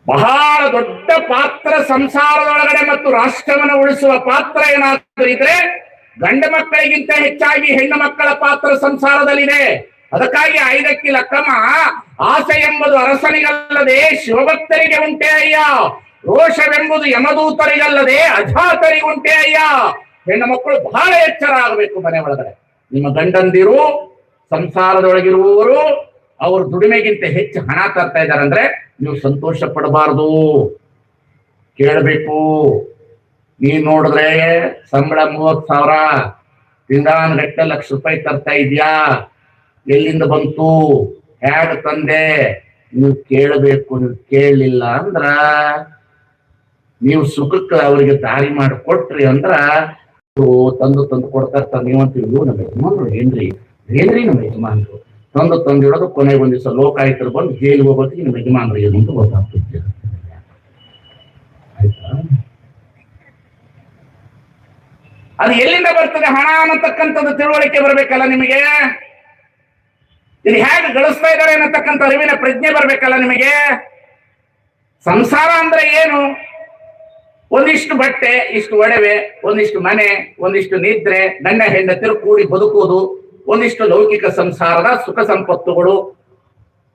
ಬಹಳ ದೊಡ್ಡ ಪಾತ್ರ ಸಂಸಾರದೊಳಗಡೆ ಮತ್ತು ರಾಷ್ಟ್ರವನ್ನು ಉಳಿಸುವ ಪಾತ್ರ ಏನಾದರೂ ಇದ್ರೆ ಗಂಡ ಮಕ್ಕಳಿಗಿಂತ ಹೆಚ್ಚಾಗಿ ಹೆಣ್ಣು ಮಕ್ಕಳ ಪಾತ್ರ ಸಂಸಾರದಲ್ಲಿದೆ. ಅದಕ್ಕಾಗಿ 5ಕ್ಕೆ ಲಕ್ಕಮ್ಮ ಆಸೆ ಎಂಬುದು ಅರಸನಿಗಲ್ಲದೆ ಶಿವಭಕ್ತರಿಗೆ ಉಂಟೆ ಅಯ್ಯ, ರೋಷವೆಂಬುದು ಯಮದೂತರಿಗಲ್ಲದೆ ಅಜಾತರಿಗುಂಟೆ ಅಯ್ಯ. ಹೆಣ್ಣು ಮಕ್ಕಳು ಬಹಳ ಎಚ್ಚರ ಆಗಬೇಕು ಮನೆ ಒಳಗಡೆ. ನಿಮ್ಮ ಗಂಡಂದಿರು ಸಂಸಾರದೊಳಗಿರುವವರು ಅವರು ದುಡಿಮೆಗಿಂತ ಹೆಚ್ಚು ಹಣ ತರ್ತಾ ಇದ್ದಾರೆ ಅಂದ್ರೆ ನೀವು ಸಂತೋಷ ಪಡಬಾರ್ದು, ಕೇಳಬೇಕು. ನೀವ್ ನೋಡಿದ್ರೆ ಸಂಬಳ 30,000 ತಿಂಗಾನಗಟ್ಟೆ ₹1,00,000 ತರ್ತಾ ಇದ್ಯಾ, ಎಲ್ಲಿಂದ ಬಂತು, ಹೇಗ ತಂದೆ, ನೀವು ಕೇಳಬೇಕು. ನೀವು ಕೇಳಲಿಲ್ಲ ಅಂದ್ರ, ನೀವು ಸುಖಕ್ಕೆ ಅವರಿಗೆ ದಾರಿ ಮಾಡಿ ಕೊಟ್ರಿ ಅಂದ್ರ ತಂದು ಕೊಡ್ತಾ ಇರ್ತಾರೆ. ನೀವಂತೀವಿ ನಮ್ಮ ಯಜಮಾನ್ರು ಏನ್ರಿ ನಮ್ಮ ಯಜಮಾನ್ರು ತಂದಿಡೋದು ಕೊನೆಗೆ ಒಂದ್ ದಿವಸ ಲೋಕಾಯುಕ್ತರು ಬಂದು ಜೈಲಿಗೆ ಹೋಗೋದಕ್ಕೆ ನಿಮ್ಮ ಯಜಮಾನ್ರು ಏನು ಅಂತ ಗೊತ್ತಾಗ್ತಿರ್ತೀರ. ಆಯ್ತಾ? ಅದು ಎಲ್ಲಿಂದ ಬರ್ತದೆ ಹಣ ಅನ್ನತಕ್ಕಂಥದ್ದು ತಿಳುವಳಿಕೆ ಬರ್ಬೇಕಲ್ಲ ನಿಮಗೆ. ಇದು ಹೇಗೆ ಗಳಿಸ್ತಾ ಇದ್ದಾರೆ ಅನ್ನತಕ್ಕಂಥ ಅರಿವಿನ ಪ್ರಜ್ಞೆ ಬರ್ಬೇಕಲ್ಲ ನಿಮಗೆ. ಸಂಸಾರ ಅಂದ್ರೆ ಏನು? ಒಂದಿಷ್ಟು ಬಟ್ಟೆ, ಇಷ್ಟು ಒಡವೆ, ಒಂದಿಷ್ಟು ಮನೆ, ಒಂದಿಷ್ಟು ನಿದ್ರೆ, ಗಂಡ ಹೆಂಡತಿರು ಕೂಡಿ ಬದುಕುವುದು, ಒಂದಿಷ್ಟು ಲೌಕಿಕ ಸಂಸಾರದ ಸುಖ ಸಂಪತ್ತುಗಳು,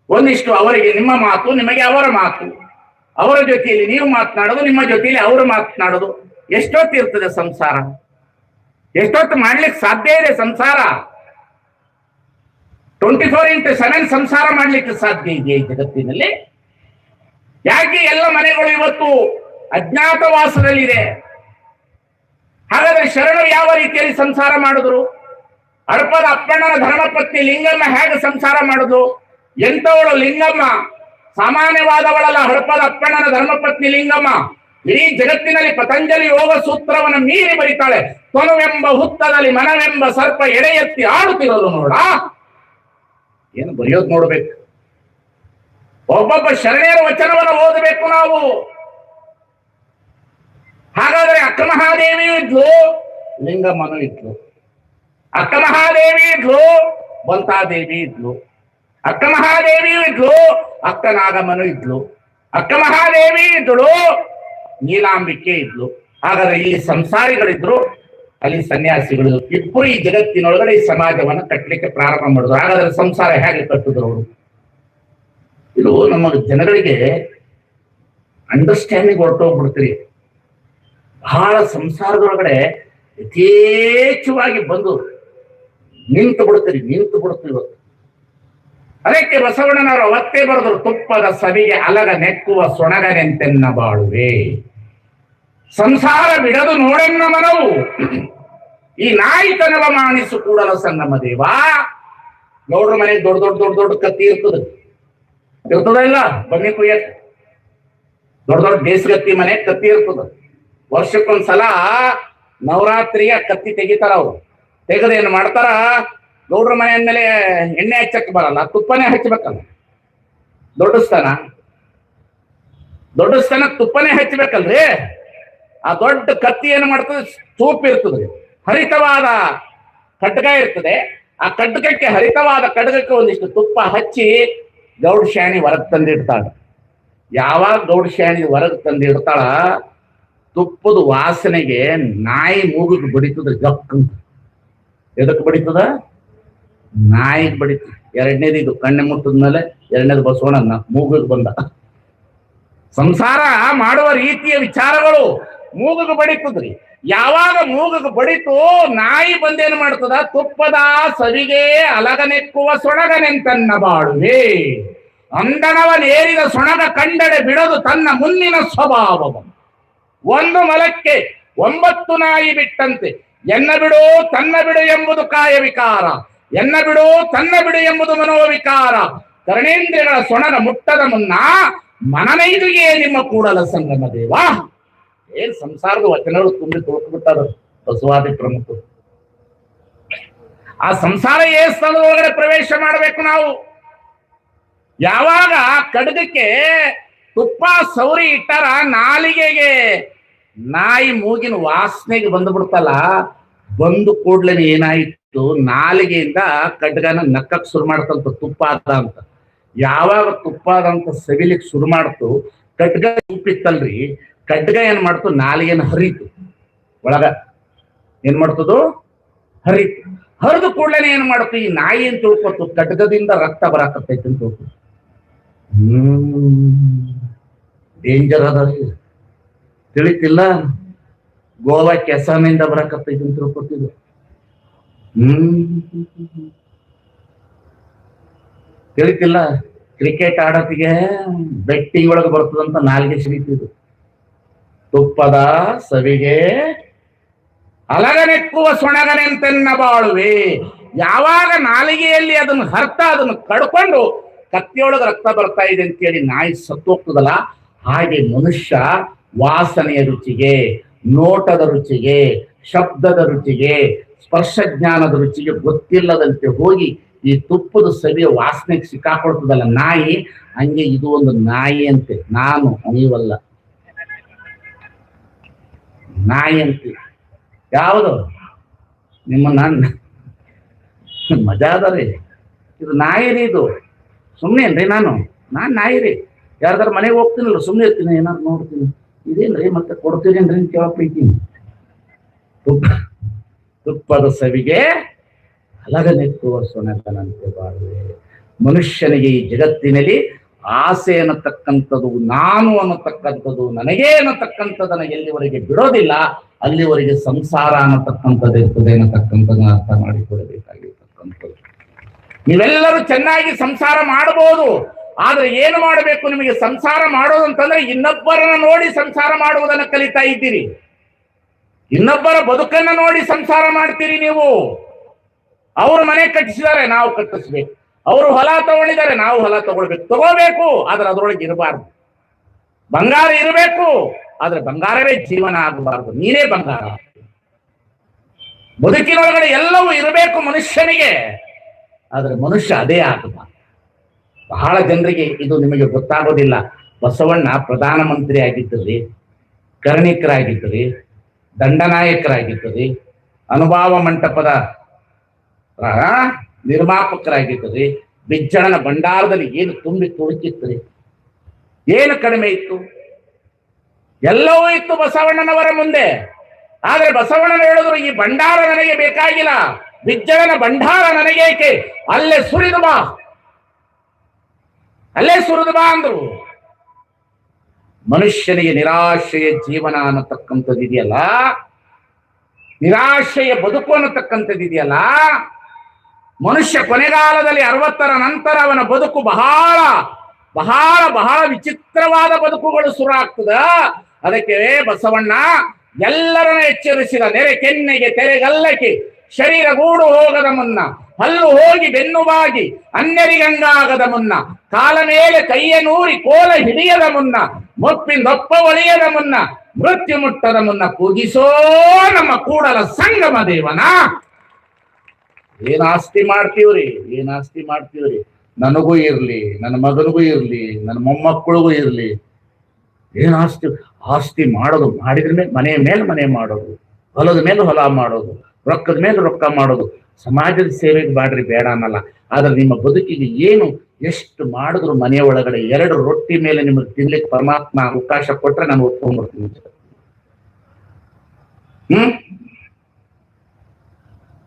ಒಂದಿಷ್ಟು ಅವರಿಗೆ ನಿಮ್ಮ ಮಾತು, ನಿಮಗೆ ಅವರ ಮಾತು, ಅವರ ಜೊತೆಯಲ್ಲಿ ನೀವು ಮಾತನಾಡೋದು, ನಿಮ್ಮ ಜೊತೆಯಲ್ಲಿ ಅವರು ಮಾತನಾಡೋದು. ಎಷ್ಟೊತ್ತು ಇರ್ತದೆ ಸಂಸಾರ? ಎಷ್ಟೊತ್ತು ಮಾಡ್ಲಿಕ್ಕೆ ಸಾಧ್ಯ ಇದೆ ಸಂಸಾರ? 24x7 ಸಂಸಾರ ಮಾಡ್ಲಿಕ್ಕೆ ಸಾಧ್ಯ ಇದೆಯಾ ಈ ಜಗತ್ತಿನಲ್ಲಿ? ಯಾಕೆ ಎಲ್ಲ ಮನೆಗಳು ಇವತ್ತು ಅಜ್ಞಾತವಾಸದಲ್ಲಿದೆ? ಹಾಗಾದ್ರೆ ಶರಣರು ಯಾವ ರೀತಿಯಲ್ಲಿ ಸಂಸಾರ ಮಾಡಿದ್ರು? ಹಡಪದ ಅಪ್ಪಣ್ಣನ ಧರ್ಮಪತ್ನಿ ಲಿಂಗಮ್ಮ ಹೇಗೆ ಸಂಸಾರ ಮಾಡುದು? ಎಂತವಳು ಲಿಂಗಮ್ಮ? ಸಾಮಾನ್ಯವಾದವಳಲ್ಲ. ಹಡಪದ ಅಪ್ಪಣ್ಣನ ಧರ್ಮಪತ್ನಿ ಲಿಂಗಮ್ಮ ಇಡೀ ಜಗತ್ತಿನಲ್ಲಿ ಪತಂಜಲಿ ಯೋಗ ಸೂತ್ರವನ್ನು ಮೀರಿ ಬರೀತಾಳೆ. ತೊನುವೆಂಬ ಹುತ್ತದಲ್ಲಿ ಮನವೆಂಬ ಸರ್ಪ ಎಡೆ ಎತ್ತಿ ಆಡುತ್ತಿರೋದು ನೋಡ. ಏನು ಬರೆಯೋದು ನೋಡ್ಬೇಕು. ಒಬ್ಬೊಬ್ಬ ಶರಣೆಯರ ವಚನವನ್ನು ಓದಬೇಕು ನಾವು. ಹಾಗಾದ್ರೆ ಅಕ್ಕ ಮಹಾದೇವಿಯೂ ಇದ್ಲು, ಲಿಂಗಮ್ಮನೂ ಇದ್ಲು. ಅಕ್ಕ ಮಹಾದೇವಿ ಇದ್ಲು, ಬಂತಾದೇವಿ ಇದ್ಲು. ಅಕ್ಕ ಮಹಾದೇವಿಯೂ ಇದ್ಲು, ಅಕ್ಕ ನಾಗಮ್ಮನೂ ಇದ್ಲು. ಅಕ್ಕ ಮಹಾದೇವಿ ಇದ್ಳು, ನೀಲಾಂಬಿಕೆ ಇದ್ಲು. ಹಾಗಾದ್ರೆ ಇಲ್ಲಿ ಸಂಸಾರಿಗಳಿದ್ರು, ಅಲ್ಲಿ ಸನ್ಯಾಸಿಗಳು ಇಬ್ಬರು ಈ ಜಗತ್ತಿನೊಳಗಡೆ ಈ ಸಮಾಜವನ್ನು ಕಟ್ಟಲಿಕ್ಕೆ ಪ್ರಾರಂಭ ಮಾಡಿದ್ರು. ಹಾಗಾದ್ರೆ ಸಂಸಾರ ಹೇಗೆ ಕಟ್ಟಿದ್ರು ಅವರು? ಇದು ನಮ್ಮ ಜನಗಳಿಗೆ ಅಂಡರ್ಸ್ಟ್ಯಾಂಡಿಂಗ್ ಹೊರಟೋಗ್ಬಿಡ್ತೀರಿ. ಬಹಳ ಸಂಸಾರದೊಳಗಡೆ ಯಥೇಚ್ಛವಾಗಿ ಬಂದು ನಿಂತು ಬಿಡ್ತೀರಿ. ಇವತ್ತು ಅದಕ್ಕೆ ಬಸವಣ್ಣನವರು ಅವತ್ತೇ ಬರೆದ್ರು, ತುಪ್ಪದ ಸವಿಗೆ ಅಲಗ ನೆಕ್ಕುವ ಸೊಣಗನೆಂತೆನ್ನ ಬಾಳುವೆ, ಸಂಸಾರ ಬಿಡದು ನೋಡೆನ್ನ ಮನವು, ಈ ನಾಯಿತನವ ಮಾಣಿಸು ಕೂಡಲ ಸಂಗಮ ದೇವ. ಗೌಡ್ರ ಮನೆಗೆ ದೊಡ್ಡ ದೊಡ್ಡ ದೊಡ್ಡ ದೊಡ್ಡ ಕತ್ತಿ ಇರ್ತದ ಇಲ್ಲ? ಬನ್ನಿ ಕುಯ್ಯಕ್ ದೊಡ್ಡ ದೊಡ್ಡ ಬೇಸ್ಗತ್ತಿ ಮನೆ ಕತ್ತಿ ಇರ್ತದ. ವರ್ಷಕ್ಕೊಂದ್ಸಲ ನವರಾತ್ರಿಯ ಕತ್ತಿ ತೆಗಿತಾರ. ಅವ್ರು ತೆಗೆದು ಏನ್ ಮಾಡ್ತಾರ, ಗೌಡ್ರ ಮನೆ ಅಂದ್ಮೇಲೆ ಎಣ್ಣೆ ಹಚ್ಚಕ್ ಬರಲ್ಲ, ತುಪ್ಪನೇ ಹಚ್ಚಬೇಕಲ್ಲ. ದೊಡ್ಡ ಸ್ಥಾನ ತುಪ್ಪನೇ ಹಚ್ಚಬೇಕಲ್ರಿ. ಆ ದೊಡ್ಡ ಕತ್ತಿ ಏನ್ ಮಾಡ್ತದೆ, ಚೂಪ್ ಇರ್ತದ್ರಿ, ಹರಿತವಾದ ಖಡ್ಗ ಇರ್ತದೆ. ಆ ಖಡ್ಗಕ್ಕೆ ಹರಿತವಾದ ಖಡ್ಗಕ್ಕೆ ಒಂದಿಷ್ಟು ತುಪ್ಪ ಹಚ್ಚಿ ಗೌಡ್ ಶಾಣಿ ಹೊರಗ್ ತಂದಿಡ್ತಾಳ. ಯಾವಾಗ ಗೌಡ್ ಶಾಣಿ ಹೊರಗ್ ತಂದಿಡ್ತಾಳ, ತುಪ್ಪದ ವಾಸನೆಗೆ ನಾಯಿ ಮೂಗಿಗೆ ಬಡಿತದ ಜಕ್ಕಂತ. ಎದಕ್ ಬಡಿತದ? ನಾಯಿಗೆ ಬಡಿತದ. ಎರಡನೇದು ಇದು ಕಣ್ಣೆ ಮುಟ್ಟದ್ಮೇಲೆ, ಎರಡನೇದು ಬಸವಣ್ಣನ ಮೂಗಿಗೆ ಬಂದ. ಸಂಸಾರ ಮಾಡುವ ರೀತಿಯ ವಿಚಾರಗಳು ಮೂಗಿಗೆ ಬಡಿತದ್ರಿ. ಯಾವಾಗ ಮೂಗಿಗೆ ಬಡಿತು, ನಾಯಿ ಬಂದೇನು ಮಾಡ್ತದ, ತುಪ್ಪದ ಸವಿಗೆ ಅಲಗನೆಕ್ಕುವ ಸೊಣಗನೆಂತನ್ನ ಬಾಳುವೆ, ಅಂದಣವನೇರಿದ ಸೊಣಗ ಕಂಡಡೆ ಬಿಡದು ತನ್ನ ಮುನ್ನಿನ ಸ್ವಭಾವವ, ಒಂದು ಮಲಕ್ಕೆ 9 ನಾಯಿ ಬಿಟ್ಟಂತೆ, ಎನ್ನ ಬಿಡು ತನ್ನ ಬಿಡು ಎಂಬುದು ಕಾಯ ವಿಕಾರ, ಎನ್ನ ಬಿಡು ತನ್ನ ಬಿಡು ಎಂಬುದು ಮನೋವಿಕಾರ, ಕರ್ಣೇಂದ್ರಿಯಗಳ ಸೊಣಗ ಮುಟ್ಟದ ಮುನ್ನ ಮನನೈದುಗೆ ನಿಮ್ಮ ಕೂಡಲ ಸಂಗಮ ದೇವ. ಏನ್ ಸಂಸಾರದ ವಚನಗಳು ತುಂಬಿ ತುಳುಕ್ಬಿಟ್ಟಾರ ಬಸವಾದಿ ಪ್ರಮುಖರು. ಆ ಸಂಸಾರ ಸ್ಥಳದೊಳಗಡೆ ಪ್ರವೇಶ ಮಾಡಬೇಕು ನಾವು. ಯಾವಾಗ ಖಡ್ಗಕ್ಕೆ ತುಪ್ಪ ಸೌರಿ ಇಟ್ಟಾರ, ನಾಲಿಗೆಗೆ ನಾಯಿ ಮೂಗಿನ ವಾಸನೆಗೆ ಬಂದ್ಬಿಡ್ತಲ್ಲ, ಬಂದು ಕೂಡ್ಲೆ ಏನಾಯ್ತು, ನಾಲಿಗೆಯಿಂದ ಖಡ್ಗನ ನಕ್ಕಕ್ ಶುರು ಮಾಡ್ತಂತ ತುಪ್ಪ ಆದ ಅಂತ. ಯಾವಾಗ ತುಪ್ಪ ಆದಂತ ಸವಿಲಿಕ್ಕೆ ಶುರು ಮಾಡ್ತು, ಖಡ್ಗ ಉಪ್ಪಿತ್ತಲ್ರಿ, ಖಡ್ಗ ಏನ್ ಮಾಡ್ತು, ನಾಲಿಗೆನ ಹರಿತು. ಒಳಗ ಏನ್ ಮಾಡ್ತದು, ಹರಿತು. ಹರಿದು ಕೂಡ್ಲೇನೆ ಏನ್ ಮಾಡ್ತು, ಈ ನಾಯಿ ಅಂತ ತಿಳ್ಕೊತು, ಖಡ್ಗದಿಂದ ರಕ್ತ ಬರಾಕತ್ತೈತಿ ಅಂತ ತಿಳ್ಕೊತು. ಡೇಂಜರ್ ಅದ, ತಿಳಿತಿಲ್ಲ. ಗೋವಾ ಕೆಸನಿಂದ ಬರಾಕತ್ತೈತಿ ಅಂತ ತಿಳ್ಕೊತಿದ್ರು. ತಿಳಿತಿಲ್ಲ. ಕ್ರಿಕೆಟ್ ಆಡೋತಿಗೆ ಬೆಟ್ಟಿಂಗ್ ಒಳಗೆ ಬರ್ತದಂತ ನಾಲ್ಗೆ ಸಿಡಿತಿದ್ರು. ತುಪ್ಪದ ಸವಿಗೆ ಅಲಗನೆಕ್ಕುವ ಸೊಣಗನೆಂತೆನ್ನ ಬಾಳುವೆ. ಯಾವಾಗ ನಾಲಿಗೆಯಲ್ಲಿ ಅದನ್ನು ಅದನ್ನು ಕಡ್ಕೊಂಡು ಕತ್ತಿಯೊಳಗೆ ರಕ್ತ ಬರ್ತಾ ಇದೆ ಅಂತೇಳಿ ನಾಯಿ ಸತ್ತೋಗ್ತದಲ್ಲ, ಹಾಗೆ ಮನುಷ್ಯ ವಾಸನೆಯ ರುಚಿಗೆ, ನೋಟದ ರುಚಿಗೆ, ಶಬ್ದದ ರುಚಿಗೆ, ಸ್ಪರ್ಶ ಜ್ಞಾನದ ರುಚಿಗೆ ಗೊತ್ತಿಲ್ಲದಂತೆ ಹೋಗಿ ಈ ತುಪ್ಪದ ಸವಿಯ ವಾಸನೆಗೆ ಸಿಕ್ಕಾಕೊಳ್ತದಲ್ಲ ನಾಯಿ, ಹಂಗೆ ಇದು ಒಂದು ನಾಯಿ ಅಂತೆ. ನಾನು, ನೀವಲ್ಲ, ನಾಯಿ ಅಂತೀವಿ. ಯಾವುದು ನಿಮ್ಮನ್ನ ಮಜಾ ಅದ ರೀ, ಇದು ನಾಯಿ ರೀ, ಇದು ಸುಮ್ಮನೆ ಏನ್ರಿ, ನಾನು ನಾಯಿ ರೀ. ಯಾರ್ದಾರ ಮನೆಗೆ ಹೋಗ್ತೀನಲ್ಲ, ಸುಮ್ಮನೆ ಇರ್ತೀನಿ, ಏನಾದ್ರು ನೋಡ್ತೀನಿ, ಇದೇನ್ರಿ ಮತ್ತೆ ಕೊಡ್ತೀರೇನ್ರಿ ಅಂತ ಕೇಳಪ್ಪಿದ್ದೀನಿ. ತುಪ್ಪದ ಸವಿಗೆ ಅಲಗನೆಕ್ಕುವ ಸೊಣಗನಂತೆ ಬಾಳುವೆ. ಮನುಷ್ಯನಿಗೆ ಈ ಜಗತ್ತಿನಲ್ಲಿ ಆಸೆ ಅನ್ನತಕ್ಕಂಥದ್ದು, ನಾನು ಅನ್ನತಕ್ಕಂಥದ್ದು, ನನಗೇ ಅನ್ನತಕ್ಕಂಥದನ್ನ ಎಲ್ಲಿವರೆಗೆ ಬಿಡೋದಿಲ್ಲ ಅಲ್ಲಿವರೆಗೆ ಸಂಸಾರ ಅನ್ನತಕ್ಕಂಥದ್ದು ಇರ್ತದೆ ಅನ್ನತಕ್ಕಂಥದ್ದನ್ನ ಅರ್ಥ ಮಾಡಿಕೊಡಬೇಕಾಗಿರ್ತಕ್ಕಂಥದ್ದು. ನೀವೆಲ್ಲರೂ ಚೆನ್ನಾಗಿ ಸಂಸಾರ ಮಾಡಬಹುದು, ಆದ್ರೆ ಏನು ಮಾಡಬೇಕು? ನಿಮಗೆ ಸಂಸಾರ ಮಾಡೋದು ಅಂತಂದ್ರೆ ಇನ್ನೊಬ್ಬರನ್ನ ನೋಡಿ ಸಂಸಾರ ಮಾಡುವುದನ್ನ ಕಲಿತಾ ಇದ್ದೀರಿ. ಇನ್ನೊಬ್ಬರ ಬದುಕನ್ನ ನೋಡಿ ಸಂಸಾರ ಮಾಡ್ತೀರಿ ನೀವು. ಅವರು ಮನೆ ಕಟ್ಟಿಸಿದ್ದಾರೆ, ನಾವು ಕಟ್ಟಿಸ್ಬೇಕು. ಅವರು ಹೊಲ ತಗೊಂಡಿದ್ದಾರೆ, ನಾವು ಹೊಲ ತಗೋಬೇಕು, ಆದ್ರೆ ಅದರೊಳಗೆ ಇರಬಾರ್ದು. ಬಂಗಾರ ಇರಬೇಕು, ಆದ್ರೆ ಬಂಗಾರವೇ ಜೀವನ ಆಗಬಾರ್ದು, ನೀನೇ ಬಂಗಾರ. ಬದುಕಿನೊಳಗಡೆ ಎಲ್ಲವೂ ಇರಬೇಕು ಮನುಷ್ಯನಿಗೆ, ಆದ್ರೆ ಮನುಷ್ಯ ಅದೇ ಆಗಬಾರ್ದು. ಬಹಳ ಜನರಿಗೆ ಇದು ನಿಮಗೆ ಗೊತ್ತಾಗೋದಿಲ್ಲ. ಬಸವಣ್ಣ ಪ್ರಧಾನಮಂತ್ರಿ ಆಗಿದ್ದರೆ, ಕರ್ಣಿಕರಾಗಿದ್ದರೆ, ದಂಡನಾಯಕರಾಗಿದ್ದರೆ, ಅನುಭವ ಮಂಟಪದ ನಿರ್ಮಾಪಕರಾಗಿದ್ದರೆ, ಬಿಜ್ಜಳನ ಭಂಡಾರದಲ್ಲಿ ಏನು ತುಂಬಿ ತುಳುಕಿತ್ತರಿ, ಏನು ಕಡಿಮೆ ಇತ್ತು? ಎಲ್ಲವೂ ಇತ್ತು ಬಸವಣ್ಣನವರ ಮುಂದೆ. ಆದ್ರೆ ಬಸವಣ್ಣನ ಹೇಳಿದ್ರು, ಈ ಭಂಡಾರ ನನಗೆ ಬೇಕಾಗಿಲ್ಲ, ಬಿಜ್ಜಳನ ಭಂಡಾರ ನನಗೇಕೆ, ಅಲ್ಲೇ ಸುರಿದು ಬಾ, ಅಲ್ಲೇ ಸುರಿದು ಬಾ ಅಂದ್ರು. ಮನುಷ್ಯನಿಗೆ ನಿರಾಶೆಯ ಜೀವನ ಅನ್ನತಕ್ಕಂಥದ್ದು ಇದೆಯಲ್ಲ, ನಿರಾಶೆಯ ಬದುಕು ಅನ್ನತಕ್ಕಂಥದ್ದು ಇದೆಯಲ್ಲ, ಮನುಷ್ಯ ಕೊನೆಗಾಲದಲ್ಲಿ 60ರ ನಂತರ ಅವನ ಬದುಕು ಬಹಳ ಬಹಳ ಬಹಳ ವಿಚಿತ್ರವಾದ ಬದುಕುಗಳು ಶುರು ಆಗ್ತದ. ಅದಕ್ಕೆ ಬಸವಣ್ಣ ಎಲ್ಲರನ್ನ ಎಚ್ಚರಿಸಿದ. ನೆರೆ ಕೆನ್ನೆಗೆ ತೆರೆಗಲ್ಲಕ್ಕೆ ಶರೀರ ಗೂಡು ಹೋಗದ ಮುನ್ನ, ಹಲ್ಲು ಹೋಗಿ ಬೆನ್ನು ಬಾಗಿ ಅನ್ಯರಿಗಂಗಾಗದ ಮುನ್ನ, ಕಾಲ ಮೇಲೆ ಕೈಯ ನೂರಿ ಕೋಲ ಹಿಡಿಯದ ಮುನ್ನ, ಮುಪ್ಪಿಂದೊಪ್ಪ ಒಳೆಯದ ಮುನ್ನ, ಮೃತ್ಯು ಮುಟ್ಟದ ಮುನ್ನ ಕೂಗಿಸೋ ನಮ್ಮ ಕೂಡಲ ಸಂಗಮ ದೇವನ. ಏನ್ ಆಸ್ತಿ ಮಾಡ್ತೀವ್ರಿ, ಏನ್ ಆಸ್ತಿ ಮಾಡ್ತೀವ್ರಿ? ನನಗೂ ಇರ್ಲಿ, ನನ್ನ ಮಗನಿಗೂ ಇರ್ಲಿ, ನನ್ನ ಮೊಮ್ಮಕ್ಕಳಿಗೂ ಇರ್ಲಿ. ಏನ್ ಆಸ್ತಿ? ಆಸ್ತಿ ಮಾಡೋದು, ಮಾಡಿದ್ರ ಮೇಲೆ ಮನೆ ಮೇಲೆ ಮನೆ ಮಾಡೋದು, ಹೊಲದ ಮೇಲೆ ಹೊಲ ಮಾಡೋದು, ರೊಕ್ಕದ ಮೇಲೆ ರೊಕ್ಕ ಮಾಡೋದು. ಸಮಾಜದ ಸೇವೆಗೆ ಮಾಡ್ರಿ, ಬೇಡ ಅನ್ನಲ್ಲ. ಆದ್ರೆ ನಿಮ್ಮ ಬದುಕಿಗೆ ಏನು ಎಷ್ಟು ಮಾಡಿದ್ರು ಮನೆಯ ಒಳಗಡೆ 2 ರೊಟ್ಟಿ ಮೇಲೆ ನಿಮಗೆ ತಿನ್ಲಿಕ್ಕೆ ಪರಮಾತ್ಮ ಅವಕಾಶ ಕೊಟ್ರೆ ನಾನು ಒಪ್ಕೊಂಡ್ಬಿಡ್ತೀನಿ.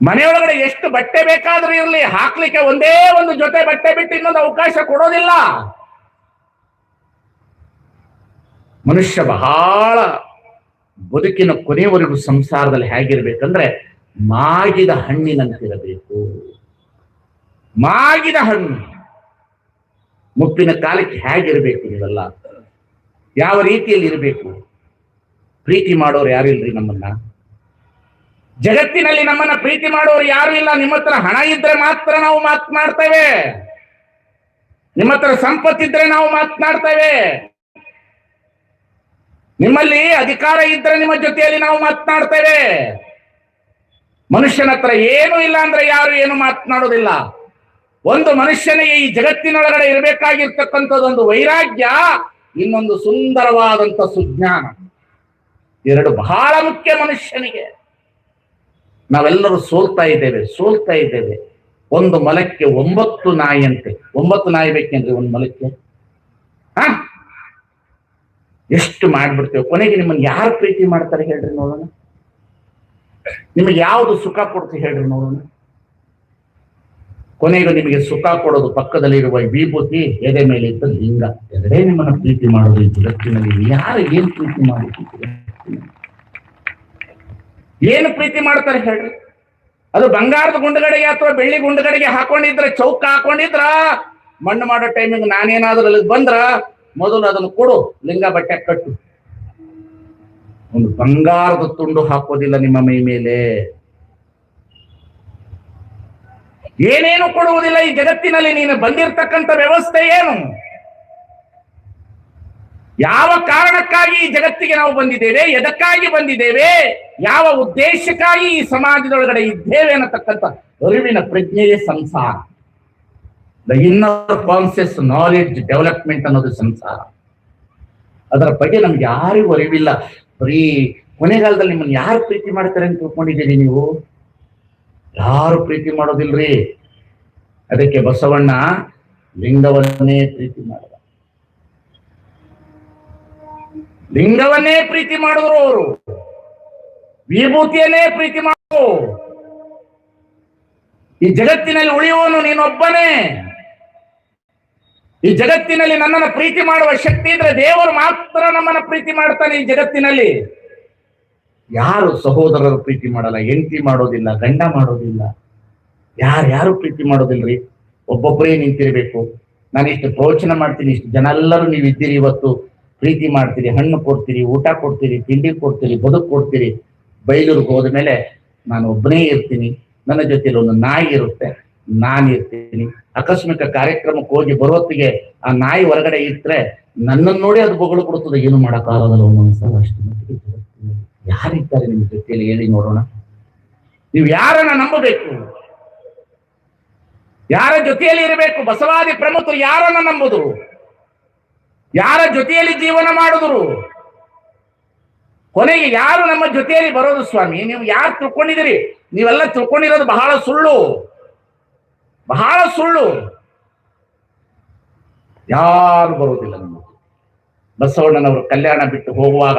ಮನೆಯೊಳಗಡೆ ಎಷ್ಟು ಬಟ್ಟೆ ಬೇಕಾದ್ರೂ ಇರ್ಲಿ, ಹಾಕ್ಲಿಕ್ಕೆ ಒಂದೇ ಒಂದು ಜೊತೆ ಬಟ್ಟೆ ಬಿಟ್ಟು ಇನ್ನೊಂದು ಅವಕಾಶ ಕೊಡೋದಿಲ್ಲ. ಮನುಷ್ಯ ಬಹಳ ಬದುಕಿನ ಕೊನೆಯವರೆಗೂ ಸಂಸಾರದಲ್ಲಿ ಹೇಗಿರ್ಬೇಕಂದ್ರೆ ಮಾಗಿದ ಹಣ್ಣಿನಂತಿರಬೇಕು. ಮಾಗಿದ ಹಣ್ಣು. ಮುಪ್ಪಿನ ಕಾಲಕ್ಕೆ ಹೇಗಿರ್ಬೇಕು? ನೀವೆಲ್ಲ ಯಾವ ರೀತಿಯಲ್ಲಿ ಇರಬೇಕು? ಪ್ರೀತಿ ಮಾಡೋರು ಯಾರು ಇಲ್ರಿ ನಮ್ಮನ್ನ. ಜಗತ್ತಿನಲ್ಲಿ ನಮ್ಮನ್ನ ಪ್ರೀತಿ ಮಾಡೋರು ಯಾರು ಇಲ್ಲ. ನಿಮ್ಮ ಹತ್ರ ಹಣ ಇದ್ರೆ ಮಾತ್ರ ನಾವು ಮಾತನಾಡ್ತೇವೆ, ನಿಮ್ಮ ಹತ್ರ ಸಂಪತ್ತಿದ್ರೆ ನಾವು ಮಾತನಾಡ್ತೇವೆ, ನಿಮ್ಮಲ್ಲಿ ಅಧಿಕಾರ ಇದ್ರೆ ನಿಮ್ಮ ಜೊತೆಯಲ್ಲಿ ನಾವು ಮಾತನಾಡ್ತೇವೆ. ಮನುಷ್ಯನ ಹತ್ರ ಏನೂ ಇಲ್ಲ ಅಂದ್ರೆ ಯಾರು ಏನು ಮಾತನಾಡೋದಿಲ್ಲ. ಒಂದು ಮನುಷ್ಯನಿಗೆ ಈ ಜಗತ್ತಿನೊಳಗಡೆ ಇರಬೇಕಾಗಿರ್ತಕ್ಕಂಥದ್ದೊಂದು ವೈರಾಗ್ಯ, ಇನ್ನೊಂದು ಸುಂದರವಾದಂತ ಸುಜ್ಞಾನ. 2 ಬಹಳ ಮುಖ್ಯ ಮನುಷ್ಯನಿಗೆ. ನಾವೆಲ್ಲರೂ ಸೋಲ್ತಾ ಇದ್ದೇವೆ. ಒಂದು ಮೊಲಕ್ಕೆ 9 ನಾಯಿ ಅಂತೆ. 9 ನಾಯಿ ಬೇಕೇನ್ರಿ ಒಂದು ಮೊಲಕ್ಕೆ? ಎಷ್ಟು ಮಾಡ್ಬಿಡ್ತೇವೆ. ಕೊನೆಗೆ ನಿಮ್ಮನ್ನು ಯಾರು ಪ್ರೀತಿ ಮಾಡ್ತಾರೆ ಹೇಳ್ರಿ ನೋಡೋಣ? ನಿಮಗೆ ಯಾವುದು ಸುಖ ಕೊಡ್ತೀವಿ ಹೇಳ್ರಿ ನೋಡೋಣ? ಕೊನೆಗೆ ನಿಮಗೆ ಸುಖ ಕೊಡೋದು ಪಕ್ಕದಲ್ಲಿರುವ ವಿಭೂತಿ, ಎದೆ ಮೇಲೆ ಇದ್ದ ಲಿಂಗ. ಎರಡೇ ನಿಮ್ಮನ್ನು ಪ್ರೀತಿ ಮಾಡೋದು ಈ ಜಗತ್ತಿನಲ್ಲಿ. ಯಾರು ಏನ್ ಪ್ರೀತಿ ಮಾಡಿದ್ದೀರಿ? ಏನು ಪ್ರೀತಿ ಮಾಡ್ತಾರೆ ಹೇಳ್ರಿ? ಅದು ಬಂಗಾರದ ಗುಂಡುಗಡೆಗೆ ಅಥವಾ ಬೆಳ್ಳಿ ಗುಂಡುಗಡೆಗೆ ಹಾಕೊಂಡಿದ್ರ, ಚೌಕ ಹಾಕೊಂಡಿದ್ರ, ಮಣ್ಣು ಮಾಡೋ ಟೈಮಿಗೆ ನಾನೇನಾದ್ರೂ ಅಲ್ಲಿಗೆ ಬಂದ್ರ ಮೊದಲು ಅದನ್ನು ಕೊಡು, ಲಿಂಗ ಬಟ್ಟೆ ಕಟ್ಟು. ಒಂದು ಬಂಗಾರದ ತುಂಡು ಹಾಕೋದಿಲ್ಲ ನಿಮ್ಮ ಮೈ ಮೇಲೆ. ಏನೇನು ಕೊಡುವುದಿಲ್ಲ ಈ ಜಗತ್ತಿನಲ್ಲಿ. ನೀನು ಬಂದಿರತಕ್ಕಂಥ ವ್ಯವಸ್ಥೆ ಏನು? ಯಾವ ಕಾರಣಕ್ಕಾಗಿ ಈ ಜಗತ್ತಿಗೆ ನಾವು ಬಂದಿದ್ದೇವೆ, ಎದಕ್ಕಾಗಿ ಬಂದಿದ್ದೇವೆ, ಯಾವ ಉದ್ದೇಶಕ್ಕಾಗಿ ಈ ಸಮಾಜದೊಳಗಡೆ ಇದ್ದೇವೆ ಅನ್ನತಕ್ಕಂಥ ಅರಿವಿನ ಪ್ರಜ್ಞೆಯೇ ಸಂಸಾರ. The inner conscious knowledge development ಅನ್ನೋದು ಸಂಸಾರ. ಅದರ ಬಗ್ಗೆ ನಮ್ಗೆ ಯಾರಿಗೂ ಅರಿವಿಲ್ಲ. ಬರೀ ಕೊನೆಗಾಲದಲ್ಲಿ ನಿಮ್ಮನ್ನು ಯಾರು ಪ್ರೀತಿ ಮಾಡ್ತಾರೆ ಅಂತ ತಿಳ್ಕೊಂಡಿದ್ದೀರಿ ನೀವು? ಯಾರು ಪ್ರೀತಿ ಮಾಡೋದಿಲ್ರಿ. ಅದಕ್ಕೆ ಬಸವಣ್ಣ ಲಿಂಗವನ್ನೇ ಪ್ರೀತಿ ಮಾಡಿದ. ಲಿಂಗವನ್ನೇ ಪ್ರೀತಿ ಮಾಡಿದ್ರು ಅವರು. ವಿಭೂತಿಯನ್ನೇ ಪ್ರೀತಿ ಮಾಡಿದ್ರು. ಈ ಜಗತ್ತಿನಲ್ಲಿ ಉಳಿಯುವನು ನೀನೊಬ್ಬನೇ. ಈ ಜಗತ್ತಿನಲ್ಲಿ ನನ್ನನ್ನು ಪ್ರೀತಿ ಮಾಡುವ ಶಕ್ತಿ ಇದ್ರೆ ದೇವರು ಮಾತ್ರ ನಮ್ಮನ್ನ ಪ್ರೀತಿ ಮಾಡ್ತಾನೆ. ಈ ಜಗತ್ತಿನಲ್ಲಿ ಯಾರು ಸಹೋದರರು ಪ್ರೀತಿ ಮಾಡಲ್ಲ, ಹೆಂಡತಿ ಮಾಡೋದಿಲ್ಲ, ಗಂಡ ಮಾಡೋದಿಲ್ಲ, ಯಾರು ಪ್ರೀತಿ ಮಾಡೋದಿಲ್ರಿ. ಒಬ್ಬೊಬ್ಬರೇ ನಿಂತಿರ್ಬೇಕು. ನಾನು ಇಷ್ಟು ಪ್ರವಚನ ಮಾಡ್ತೀನಿ, ಇಷ್ಟು ಜನ ಎಲ್ಲರೂ ನೀವು ಇದ್ದೀರಿ, ಇವತ್ತು ಪ್ರೀತಿ ಮಾಡ್ತೀರಿ, ಹಣ್ಣು ಕೊಡ್ತೀರಿ, ಊಟ ಕೊಡ್ತೀರಿ, ತಿಂಡಿ ಕೊಡ್ತೀರಿ, ಬದುಕು ಕೊಡ್ತೀರಿ. ಬೈಲೂರಿಗೆ ಹೋದ ಮೇಲೆ ನಾನು ಒಬ್ಬನೇ ಇರ್ತೀನಿ, ನನ್ನ ಜೊತೆಲಿ ಒಂದು ನಾಯಿ ಇರುತ್ತೆ, ನಾನು ಇರ್ತೀನಿ. ಆಕಸ್ಮಿಕ ಕಾರ್ಯಕ್ರಮಕ್ಕೆ ಹೋಗಿ ಬರೋತ್ತಿಗೆ ಆ ನಾಯಿ ಹೊರಗಡೆ ಇಟ್ರೆ ನನ್ನನ್ನು ನೋಡಿ ಅದು ಬೊಗಳು ಕೊಡುತ್ತದೆ. ಏನು ಮಾಡೋಕ್ಕಾಗಲ್ಲ ಒಂದೊಂದ್ಸಲ. ಅಷ್ಟು ಯಾರಿದ್ದಾರೆ ನಿಮ್ಮ ಜೊತೆಯಲ್ಲಿ ಹೇಳಿ ನೋಡೋಣ. ನೀವು ಯಾರನ್ನ ನಂಬಬೇಕು? ಯಾರ ಜೊತೆಯಲ್ಲಿ ಇರಬೇಕು? ಬಸವಾದಿ ಪ್ರಮುಖರು ಯಾರನ್ನ ನಂಬುದ್ರು? ಯಾರ ಜೊತೆಯಲ್ಲಿ ಜೀವನ ಮಾಡಿದ್ರು? ಕೊನೆಗೆ ಯಾರು ನಮ್ಮ ಜೊತೆಯಲ್ಲಿ ಬರೋದು? ಸ್ವಾಮಿ, ನೀವು ಯಾರು ತಿಳ್ಕೊಂಡಿದ್ದೀರಿ? ನೀವೆಲ್ಲ ತಿಳ್ಕೊಂಡಿರೋದು ಬಹಳ ಸುಳ್ಳು, ಬಹಳ ಸುಳ್ಳು. ಯಾರು ಬರೋದಿಲ್ಲ ನಮ್ಮ. ಬಸವಣ್ಣನವರು ಕಲ್ಯಾಣ ಬಿಟ್ಟು ಹೋಗುವಾಗ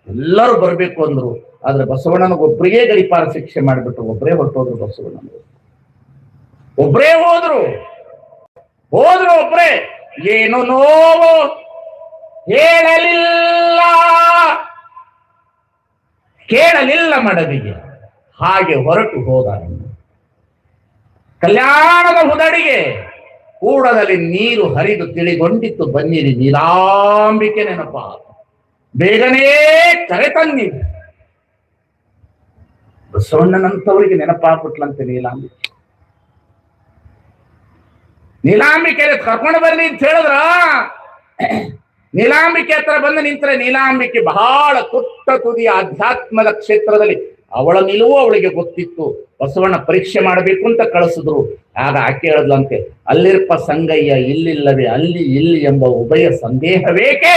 ಎಲ್ಲರೂ ಬರಬೇಕು ಅಂದ್ರು. ಆದ್ರೆ ಬಸವಣ್ಣನಿಗೊಬ್ಬರಿಗೆ ಗಡಿಪಾರ ಶಿಕ್ಷೆ ಮಾಡಿಬಿಟ್ಟು ಒಬ್ಬರೇ ಹೊರಟೋದ್ರು. ಬಸವಣ್ಣನವರು ಒಬ್ಬರೇ ಹೋದ್ರು ಒಬ್ಬರೇ. ಏನು ನೋವು ಹೇಳಲಿಲ್ಲ, ಕೇಳಲಿಲ್ಲ ಮಡದಿಗೆ, ಹಾಗೆ ಹೊರಟು ಹೋದ. ಕಲ್ಯಾಣದ ಹುದಡಿಗೆ ಕೂಡದಲ್ಲಿ ನೀರು ಹರಿದು ತಿಳಿಗೊಂಡಿತ್ತು. ಬನ್ನಿರಿ ನೀಲಾಂಬಿಕೆ ನೆನಪ, ಬೇಗನೆ ಕರೆತನ್ನಿ. ಬಸವಣ್ಣನಂತವರಿಗೆ ನೆನಪಾಗ್ಬಿಟ್ಲಂತೆ ನೀಲಾಂಬಿಕೆ. ನೀಲಾಂಬಿಕೆ ಕರ್ಕೊಂಡು ಬರ್ಲಿ ಅಂತ ಹೇಳಿದ್ರ, ನೀಲಾಂಬಿಕೆ ಹತ್ರ ಬಂದು ನಿಂತರೆ ನೀಲಾಂಬಿಕೆ ಬಹಳ ತುಟ್ಟ ತುದಿಯ ಆಧ್ಯಾತ್ಮದ ಕ್ಷೇತ್ರದಲ್ಲಿ ಅವಳ ನಿಲುವು ಅವಳಿಗೆ ಗೊತ್ತಿತ್ತು. ಬಸವಣ್ಣ ಪರೀಕ್ಷೆ ಮಾಡಬೇಕು ಅಂತ ಕಳಿಸಿದ್ರು. ಆಗ ಆಕೆ ಹೇಳದ್ಲಂತೆ, ಅಲ್ಲಿರ್ಪ ಸಂಗಯ್ಯ ಇಲ್ಲಿಲ್ಲವೇ, ಅಲ್ಲಿ ಇಲ್ಲಿ ಎಂಬ ಉಭಯ ಸಂದೇಹವೇಕೆ,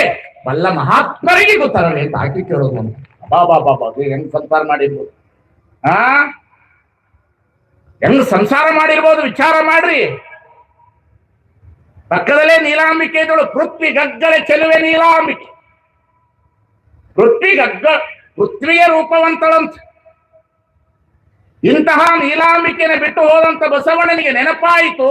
ಬಲ್ಲ ಮಹಾತ್ಮರಿಗೆ ಗೊತ್ತಾರಲ್ಲ ಅಂತ ಆಕೆ ಕೇಳೋದು. ಬಾಬಾ ಹೆಂಗ್ ಸಂಸಾರ ಮಾಡಿರ್ಬೋದು, ಹೆಂಗ್ ಸಂಸಾರ ಮಾಡಿರ್ಬೋದು ವಿಚಾರ ಮಾಡ್ರಿ. ಪಕ್ಕದಲ್ಲೇ ನೀಲಾಂಬಿಕೆ ಇದ್ದಳು. ಪೃಥ್ವಿ ಗಗ್ಗಳೆ ಚೆಲುವೆ ನೀಲಾಂಬಿಕೆ. ಪೃಥ್ವಿಯ ರೂಪವಂತಳಂತ. ಇಂತಹ ನೀಲಾಂಬಿಕೆನ ಬಿಟ್ಟು ಹೋದಂತ ಬಸವಣ್ಣನಿಗೆ ನೆನಪಾಯಿತು,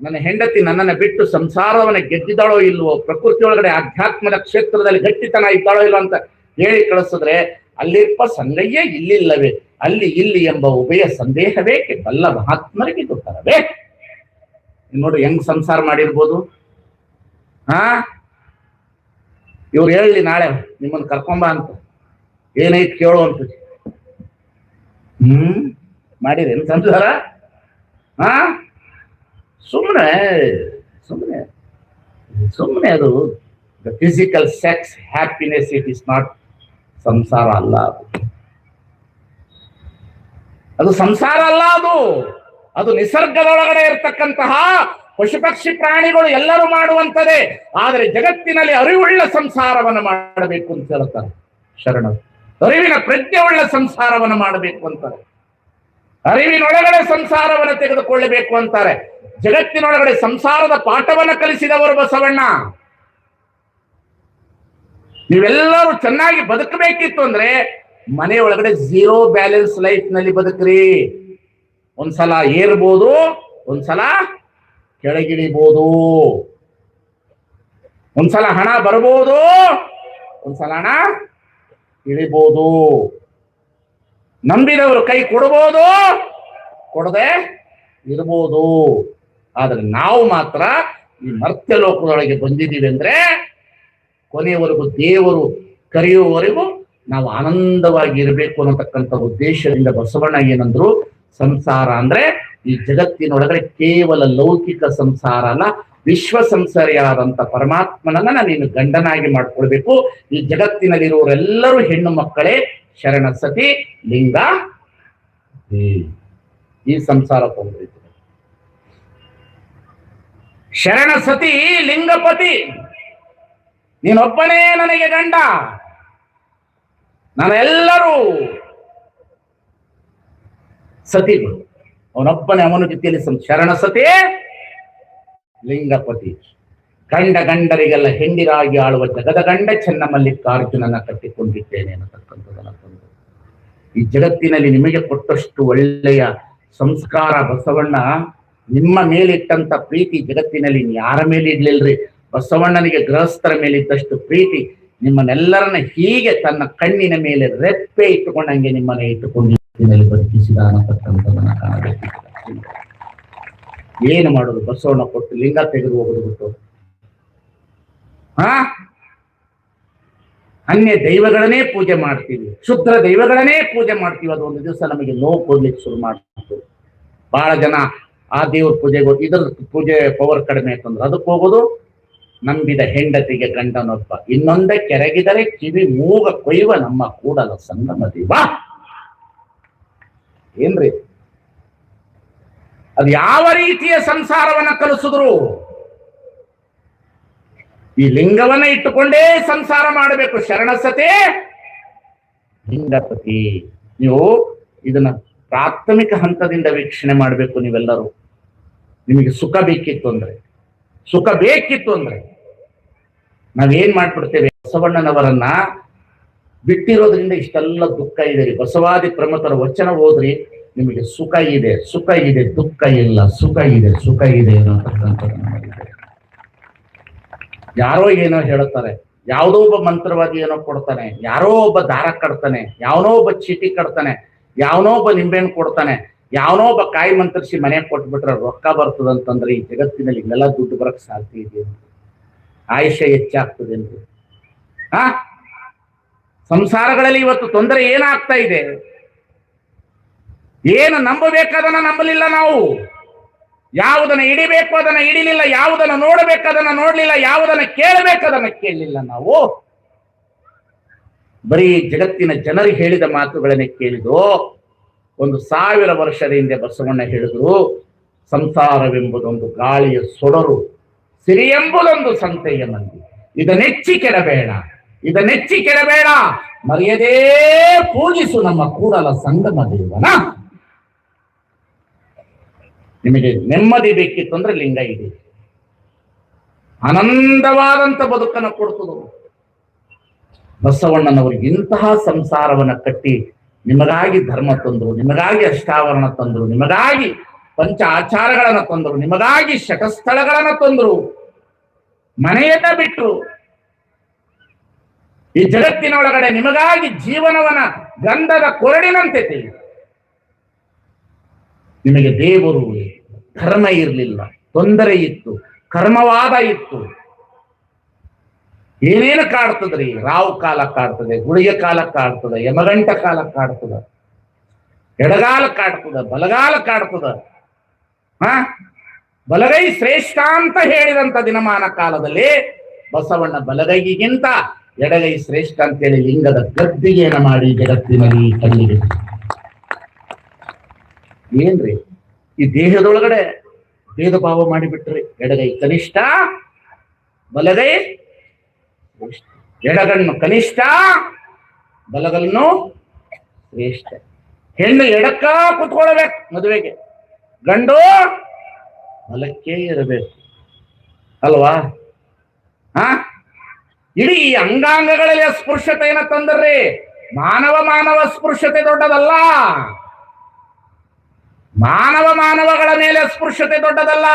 ನನ್ನ ಹೆಂಡತಿ ನನ್ನನ್ನು ಬಿಟ್ಟು ಸಂಸಾರವನ್ನ ಗೆದ್ದಿದ್ದಾಳೋ ಇಲ್ವೋ, ಪ್ರಕೃತಿ ಒಳಗಡೆ ಆಧ್ಯಾತ್ಮದ ಕ್ಷೇತ್ರದಲ್ಲಿ ಗಟ್ಟಿತನ ಇದ್ದಾಳೋ ಇಲ್ವೋ ಅಂತ ಹೇಳಿ ಕಳಿಸಿದ್ರೆ, ಅಲ್ಲಿರ್ಪ ಸಂಗಯ್ಯ ಇಲ್ಲಿಲ್ಲವೇ, ಅಲ್ಲಿ ಇಲ್ಲಿ ಎಂಬ ಉಭಯ ಸಂದೇಹವೇಕೆ, ಬಲ್ಲ ಮಹಾತ್ಮರಿಗೆ ಗೊತ್ತರವೇ. ನೋಡ್ರಿ ಹೆಂಗ್ ಸಂಸಾರ ಮಾಡಿರ್ಬೋದು. ಇವ್ರು ಹೇಳಿ ನಾಳೆ ನಿಮ್ಮನ್ನ ಕರ್ಕೊಂಬ ಅಂತ, ಏನೈತ್ ಕೇಳು ಅಂತ. ಮಾಡಿರೇನು ಸಂಸಾರ? ಸುಮ್ಮನೆ ಸುಮ್ಮನೆ ಸುಮ್ಮನೆ ಅದು physical sex happiness, it is not ಸಂಸಾರ ಅಲ್ಲ ಅದು ಸಂಸಾರ ಅಲ್ಲ. ಅದು ನಿಸರ್ಗದೊಳಗಡೆ ಇರತಕ್ಕಂತಹ ಪಶು ಪಕ್ಷಿ ಪ್ರಾಣಿಗಳು ಎಲ್ಲರೂ ಮಾಡುವಂಥದ್ದೇ. ಆದರೆ ಜಗತ್ತಿನಲ್ಲಿ ಅರಿವುಳ್ಳ ಸಂಸಾರವನ್ನು ಮಾಡಬೇಕು ಅಂತ ಹೇಳ್ತಾರೆ ಶರಣರು. ಅರಿವಿನ ಪ್ರಜ್ಞೆ ಉಳ್ಳ ಸಂಸಾರವನ್ನು ಮಾಡಬೇಕು ಅಂತಾರೆ. ಅರಿವಿನೊಳಗಡೆ ಸಂಸಾರವನ್ನು ತೆಗೆದುಕೊಳ್ಳಬೇಕು ಅಂತಾರೆ. ಜಗತ್ತಿನೊಳಗಡೆ ಸಂಸಾರದ ಪಾಠವನ್ನು ಕಲಿಸಿದವರು ಬಸವಣ್ಣ. ನೀವೆಲ್ಲರೂ ಚೆನ್ನಾಗಿ ಬದುಕಬೇಕಿತ್ತು ಅಂದ್ರೆ ಮನೆಯೊಳಗಡೆ ಝೀರೋ ಬ್ಯಾಲೆನ್ಸ್ ಲೈಫ್ ನಲ್ಲಿ ಬದುಕ್ರಿ. ಒಂದ್ಸಲ ಏರ್ಬೋದು, ಒಂದ್ಸಲ ಕೆಳಗಿಳಿಬೋದು, ಒಂದ್ಸಲ ಹಣ ಬರ್ಬೋದು, ಒಂದ್ಸಲ ಹಣ ಇಳಿಬೋದು. ನಂಬಿದವರು ಕೈ ಕೊಡಬಹುದು, ಕೊಡದೆ ಇರ್ಬೋದು. ಆದ್ರೆ ನಾವು ಮಾತ್ರ ಈ ಮರ್ತ್ಯ ಲೋಕದೊಳಗೆ ಬಂದಿದ್ದೀವಿ ಅಂದ್ರೆ ಕೊನೆಯವರೆಗೂ ದೇವರು ಕರೆಯುವವರೆಗೂ ನಾವು ಆನಂದವಾಗಿ ಇರಬೇಕು ಅನ್ನತಕ್ಕಂಥ ಉದ್ದೇಶದಿಂದ ಬಸವಣ್ಣ ಏನಂದ್ರು, ಸಂಸಾರ ಅಂದ್ರೆ ಈ ಜಗತ್ತಿನೊಳಗಡೆ ಕೇವಲ ಲೌಕಿಕ ಸಂಸಾರ ಅಲ್ಲ, ವಿಶ್ವ ಸಂಸಾರಿಯಾದಂತ ಪರಮಾತ್ಮನನ್ನ ನೀನು ಗಂಡನಾಗಿ ಮಾಡ್ಕೊಳ್ಬೇಕು. ಈ ಜಗತ್ತಿನಲ್ಲಿರುವವರೆಲ್ಲರೂ ಹೆಣ್ಣು ಮಕ್ಕಳೇ, ಶರಣ ಸತಿ ಲಿಂಗ ಈ ಸಂಸಾರ ತೊಂದರೆ. ಶರಣ ಸತಿ ಲಿಂಗಪತಿ, ನೀನೊಬ್ಬನೇ ನನಗೆ ಗಂಡ, ನಾನೆಲ್ಲರೂ ಸತಿಗಳು, ಅವನೊಬ್ಬನೇ, ಅವನ ಜೊತೆಯಲ್ಲಿ ಶರಣ ಸತಿ ಲಿಂಗಪತಿ. ಗಂಡರಿಗೆಲ್ಲ ಹೆಂಡಿರಾಗಿ ಆಳುವ ಜಗದ ಗಂಡ ಚೆನ್ನಮಲ್ಲಿಕಾರ್ಜುನನ ಕಟ್ಟಿಕೊಂಡಿದ್ದೇನೆ ಅನ್ನತಕ್ಕಂಥದ್ದನ್ನ ತಂದು ಈ ಜಗತ್ತಿನಲ್ಲಿ ನಿಮಗೆ ಕೊಟ್ಟಷ್ಟು ಒಳ್ಳೆಯ ಸಂಸ್ಕಾರ ಬಸವಣ್ಣ ನಿಮ್ಮ ಮೇಲಿಟ್ಟಂತ ಪ್ರೀತಿ ಜಗತ್ತಿನಲ್ಲಿ ಯಾರ ಮೇಲೆ ಇಡ್ಲಿಲ್ರಿ. ಬಸವಣ್ಣನಿಗೆ ಗೃಹಸ್ಥರ ಮೇಲೆ ಇದ್ದಷ್ಟು ಪ್ರೀತಿ ನಿಮ್ಮನ್ನೆಲ್ಲರನ್ನ ಹೀಗೆ ತನ್ನ ಕಣ್ಣಿನ ಮೇಲೆ ರೆಪ್ಪೆ ಇಟ್ಟುಕೊಂಡಂಗೆ ನಿಮ್ಮನ್ನ ಇಟ್ಟುಕೊಂಡು ಬದುಕಿಸಿದ ಅನ್ನತಕ್ಕಂಥದನ್ನ ಕಾಣಬೇಕು. ಏನು ಮಾಡೋದು? ಬಸವಣ್ಣ ಕೊಟ್ಟು ಲಿಂಗ ತೆಗೆದು ಹೋಗುದು ಬಿಟ್ಟು ಅನ್ಯ ದೈವಗಳನ್ನೇ ಪೂಜೆ ಮಾಡ್ತೀವಿ, ಕ್ಷುದ್ರ ದೈವಗಳನ್ನೇ ಪೂಜೆ ಮಾಡ್ತೀವಿ. ಅದು ಒಂದು ದಿವಸ ನಮಗೆ ನೋವು ಕೊಡ್ಲಿಕ್ಕೆ ಶುರು ಮಾಡ್ತೀವಿ. ಬಹಳ ಜನ ಆ ದೇವ್ರ ಪೂಜೆಗೆ ಇದ್ರ ಪೂಜೆ ಪವರ್ ಕಡಿಮೆ ಅಂತಂದ್ರೆ ಅದಕ್ಕೆ ಹೋಗೋದು. ನಂಬಿದ ಹೆಂಡತಿಗೆ ಗಂಡನೊಬ್ಬ, ಇನ್ನೊಂದೇ ಕೆರಗಿದರೆ ಕಿವಿ ಮೂಗ ಕೊಯ್ಯುವ ನಮ್ಮ ಕೂಡಲ ಸಂಗಮ ದೇವ. ಏನ್ರಿ ಅದು? ಯಾವ ರೀತಿಯ ಸಂಸಾರವನ್ನ ಕಲಿಸಿದ್ರು? ಈ ಲಿಂಗವನ್ನ ಇಟ್ಟುಕೊಂಡೇ ಸಂಸಾರ ಮಾಡಬೇಕು. ಶರಣಸತೆ ಲಿಂಗಪತಿ. ನೀವು ಇದನ್ನ ಪ್ರಾಥಮಿಕ ಹಂತದಿಂದ ವೀಕ್ಷಣೆ ಮಾಡಬೇಕು ನೀವೆಲ್ಲರೂ. ನಿಮಗೆ ಸುಖ ಬೇಕಿತ್ತು ಅಂದ್ರೆ ನಾವೇನ್ ಮಾಡ್ಬಿಡ್ತೇವೆ? ಬಸವಣ್ಣನವರನ್ನ ಬಿಟ್ಟಿರೋದ್ರಿಂದ ಇಷ್ಟೆಲ್ಲ ದುಃಖ ಇದೆ ರೀ. ಬಸವಾದಿ ಪ್ರಮುಖರ ವಚನ ಓದ್ರಿ, ನಿಮಗೆ ಸುಖ ಇದೆ, ದುಃಖ ಇಲ್ಲ, ಸುಖ ಇದೆ ಅನ್ನತಕ್ಕಂಥದ್ದನ್ನ ಮಾಡಿದ್ದಾರೆ. ಯಾರೋ ಏನೋ ಹೇಳುತ್ತಾರೆ, ಯಾವುದೋ ಒಬ್ಬ ಮಂತ್ರವಾದಿ ಏನೋ ಕೊಡ್ತಾನೆ, ಯಾರೋ ಒಬ್ಬ ದಾರ ಕಟ್ತಾನೆ, ಯಾವನೋ ಒಬ್ಬ ಚೀಟಿ ಕಟ್ತಾನೆ, ಯಾವನೋ ಒಬ್ಬ ನಿಂಬೆಹಣ್ಣು ಕೊಡ್ತಾನೆ, ಯಾವನೋ ಒಬ್ಬ ಕಾಯಿ ಮಂತ್ರಿಸಿ ಮನೆಗೆ ಕೊಟ್ಬಿಟ್ರೆ ರೊಕ್ಕ ಬರ್ತದಂತಂದ್ರೆ ಈ ಜಗತ್ತಿನಲ್ಲಿ ಇಲ್ಲೆಲ್ಲ ದುಡ್ಡು ಬರಕ್ ಸಾಧ್ಯ ಇದೆ? ಆಯುಷ್ಯ ಹೆಚ್ಚಾಗ್ತದೇನ್ರಿ? ಸಂಸಾರಗಳಲ್ಲಿ ಇವತ್ತು ತೊಂದರೆ ಏನಾಗ್ತಾ ಇದೆ? ಏನು ನಂಬಬೇಕಾದನ್ನ ನಂಬಲಿಲ್ಲ ನಾವು, ಯಾವುದನ್ನ ಹಿಡಿಬೇಕು ಅದನ್ನ ಹಿಡಿಲಿಲ್ಲ, ಯಾವುದನ್ನ ನೋಡಬೇಕದನ್ನ ನೋಡ್ಲಿಲ್ಲ, ಯಾವುದನ್ನ ಕೇಳಬೇಕದನ್ನ ಕೇಳಲಿಲ್ಲ ನಾವು. ಬರೀ ಜಗತ್ತಿನ ಜನರಿಗೆ ಹೇಳಿದ ಮಾತುಗಳನ್ನೇ ಕೇಳಿದು. 1000 ವರ್ಷದ ಹಿಂದೆ ಬಸವಣ್ಣ ಹೇಳಿದ್ರು, ಸಂಸಾರವೆಂಬುದೊಂದು ಗಾಳಿಯ ಸೊಡರು, ಸಿರಿ ಎಂಬುದೊಂದು ಸಂತೆಯ ಮಂದಿ. ಇದನ್ನೆಚ್ಚಿ ಕೆಡಬೇಡ, ಮರೆಯದೇ ಪೂಜಿಸು ನಮ್ಮ ಕೂಡಲ ಸಂಗಮ ದೇವನ. ನಿಮಗೆ ನೆಮ್ಮದಿ ಬೇಕಿತ್ತು ಅಂದ್ರೆ ಲಿಂಗ ಇದೆ, ಆನಂದವಾದಂತ ಬದುಕನ್ನು ಕೊಡ್ತದೆ. ಬಸವಣ್ಣನವರಿಗೆ ಇಂತಹ ಸಂಸಾರವನ್ನ ಕಟ್ಟಿ ನಿಮಗಾಗಿ ಧರ್ಮ ತಂದ್ರು, ನಿಮಗಾಗಿ ಅಷ್ಟಾವರಣ ತಂದ್ರು, ನಿಮಗಾಗಿ ಪಂಚ ಆಚಾರಗಳನ್ನ ತಂದ್ರು, ನಿಮಗಾಗಿ ಶತಸ್ಥಳಗಳನ್ನ ತಂದ್ರು, ಮನೆಯನ್ನ ಬಿಟ್ರು. ಈ ಜಗತ್ತಿನೊಳಗಡೆ ನಿಮಗಾಗಿ ಜೀವನವನ್ನ ಗಂಧದ ಕೊರಡಿನಂತೆ ತೆಗೆದು. ನಿಮಗೆ ದೇವರು ಧರ್ಮ ಇರಲಿಲ್ಲ, ತೊಂದರೆ ಇತ್ತು, ಕರ್ಮವಾದ ಇತ್ತು, ಏನೇನು ಕಾಡ್ತದ್ರಿ? ರಾವು ಕಾಲ ಕಾಡ್ತದೆ, ಗುಳಿಗೆ ಕಾಲ ಕಾಡ್ತದೆ, ಯಮಗಂಟ ಕಾಲ ಕಾಡ್ತದ, ಎಡಗಾಲ ಕಾಡ್ತದ, ಬಲಗಾಲ ಕಾಡ್ತದ. ಬಲಗೈ ಶ್ರೇಷ್ಠ ಅಂತ ಹೇಳಿದಂತ ದಿನಮಾನ ಕಾಲದಲ್ಲಿ ಬಸವಣ್ಣ ಬಲಗೈಗಿಂತ ಎಡಗೈ ಶ್ರೇಷ್ಠ ಅಂತೇಳಿ ಲಿಂಗದ ಗದ್ದಿಗೆಯನ್ನು ಮಾಡಿ ಜಗತ್ತಿನಲ್ಲಿ ಕಲ್ಲಿಗೆ. ಏನ್ರಿ ಈ ದೇಹದೊಳಗಡೆ ಭೇದ ಭಾವ ಮಾಡಿಬಿಟ್ರಿ. ಎಡಗೈ ಕನಿಷ್ಠ, ಬಲಗೈ ಶ್ರೇಷ್ಠ. ಎಡಗಣ್ಣು ಕನಿಷ್ಠ, ಬಲಗನ್ನು ಶ್ರೇಷ್ಠ. ಹೆಣ್ಣು ಎಡಕ್ಕ ಕುತ್ಕೊಳ್ಬೇಕು ಮದುವೆಗೆ, ಗಂಡು ಬಲಕ್ಕೆ ಇರಬೇಕು ಅಲ್ವಾ? ಇಡೀ ಅಂಗಾಂಗಗಳಲ್ಲಿ ಅಸ್ಪೃಶ್ಯತೆಯನ್ನ ತಂದ್ರಿ. ಮಾನವ ಸ್ಪೃಶ್ಯತೆ ದೊಡ್ಡದಲ್ಲ, ಮಾನವಗಳ ಮೇಲೆ ಅಸ್ಪೃಶ್ಯತೆ ದೊಡ್ಡದಲ್ಲ.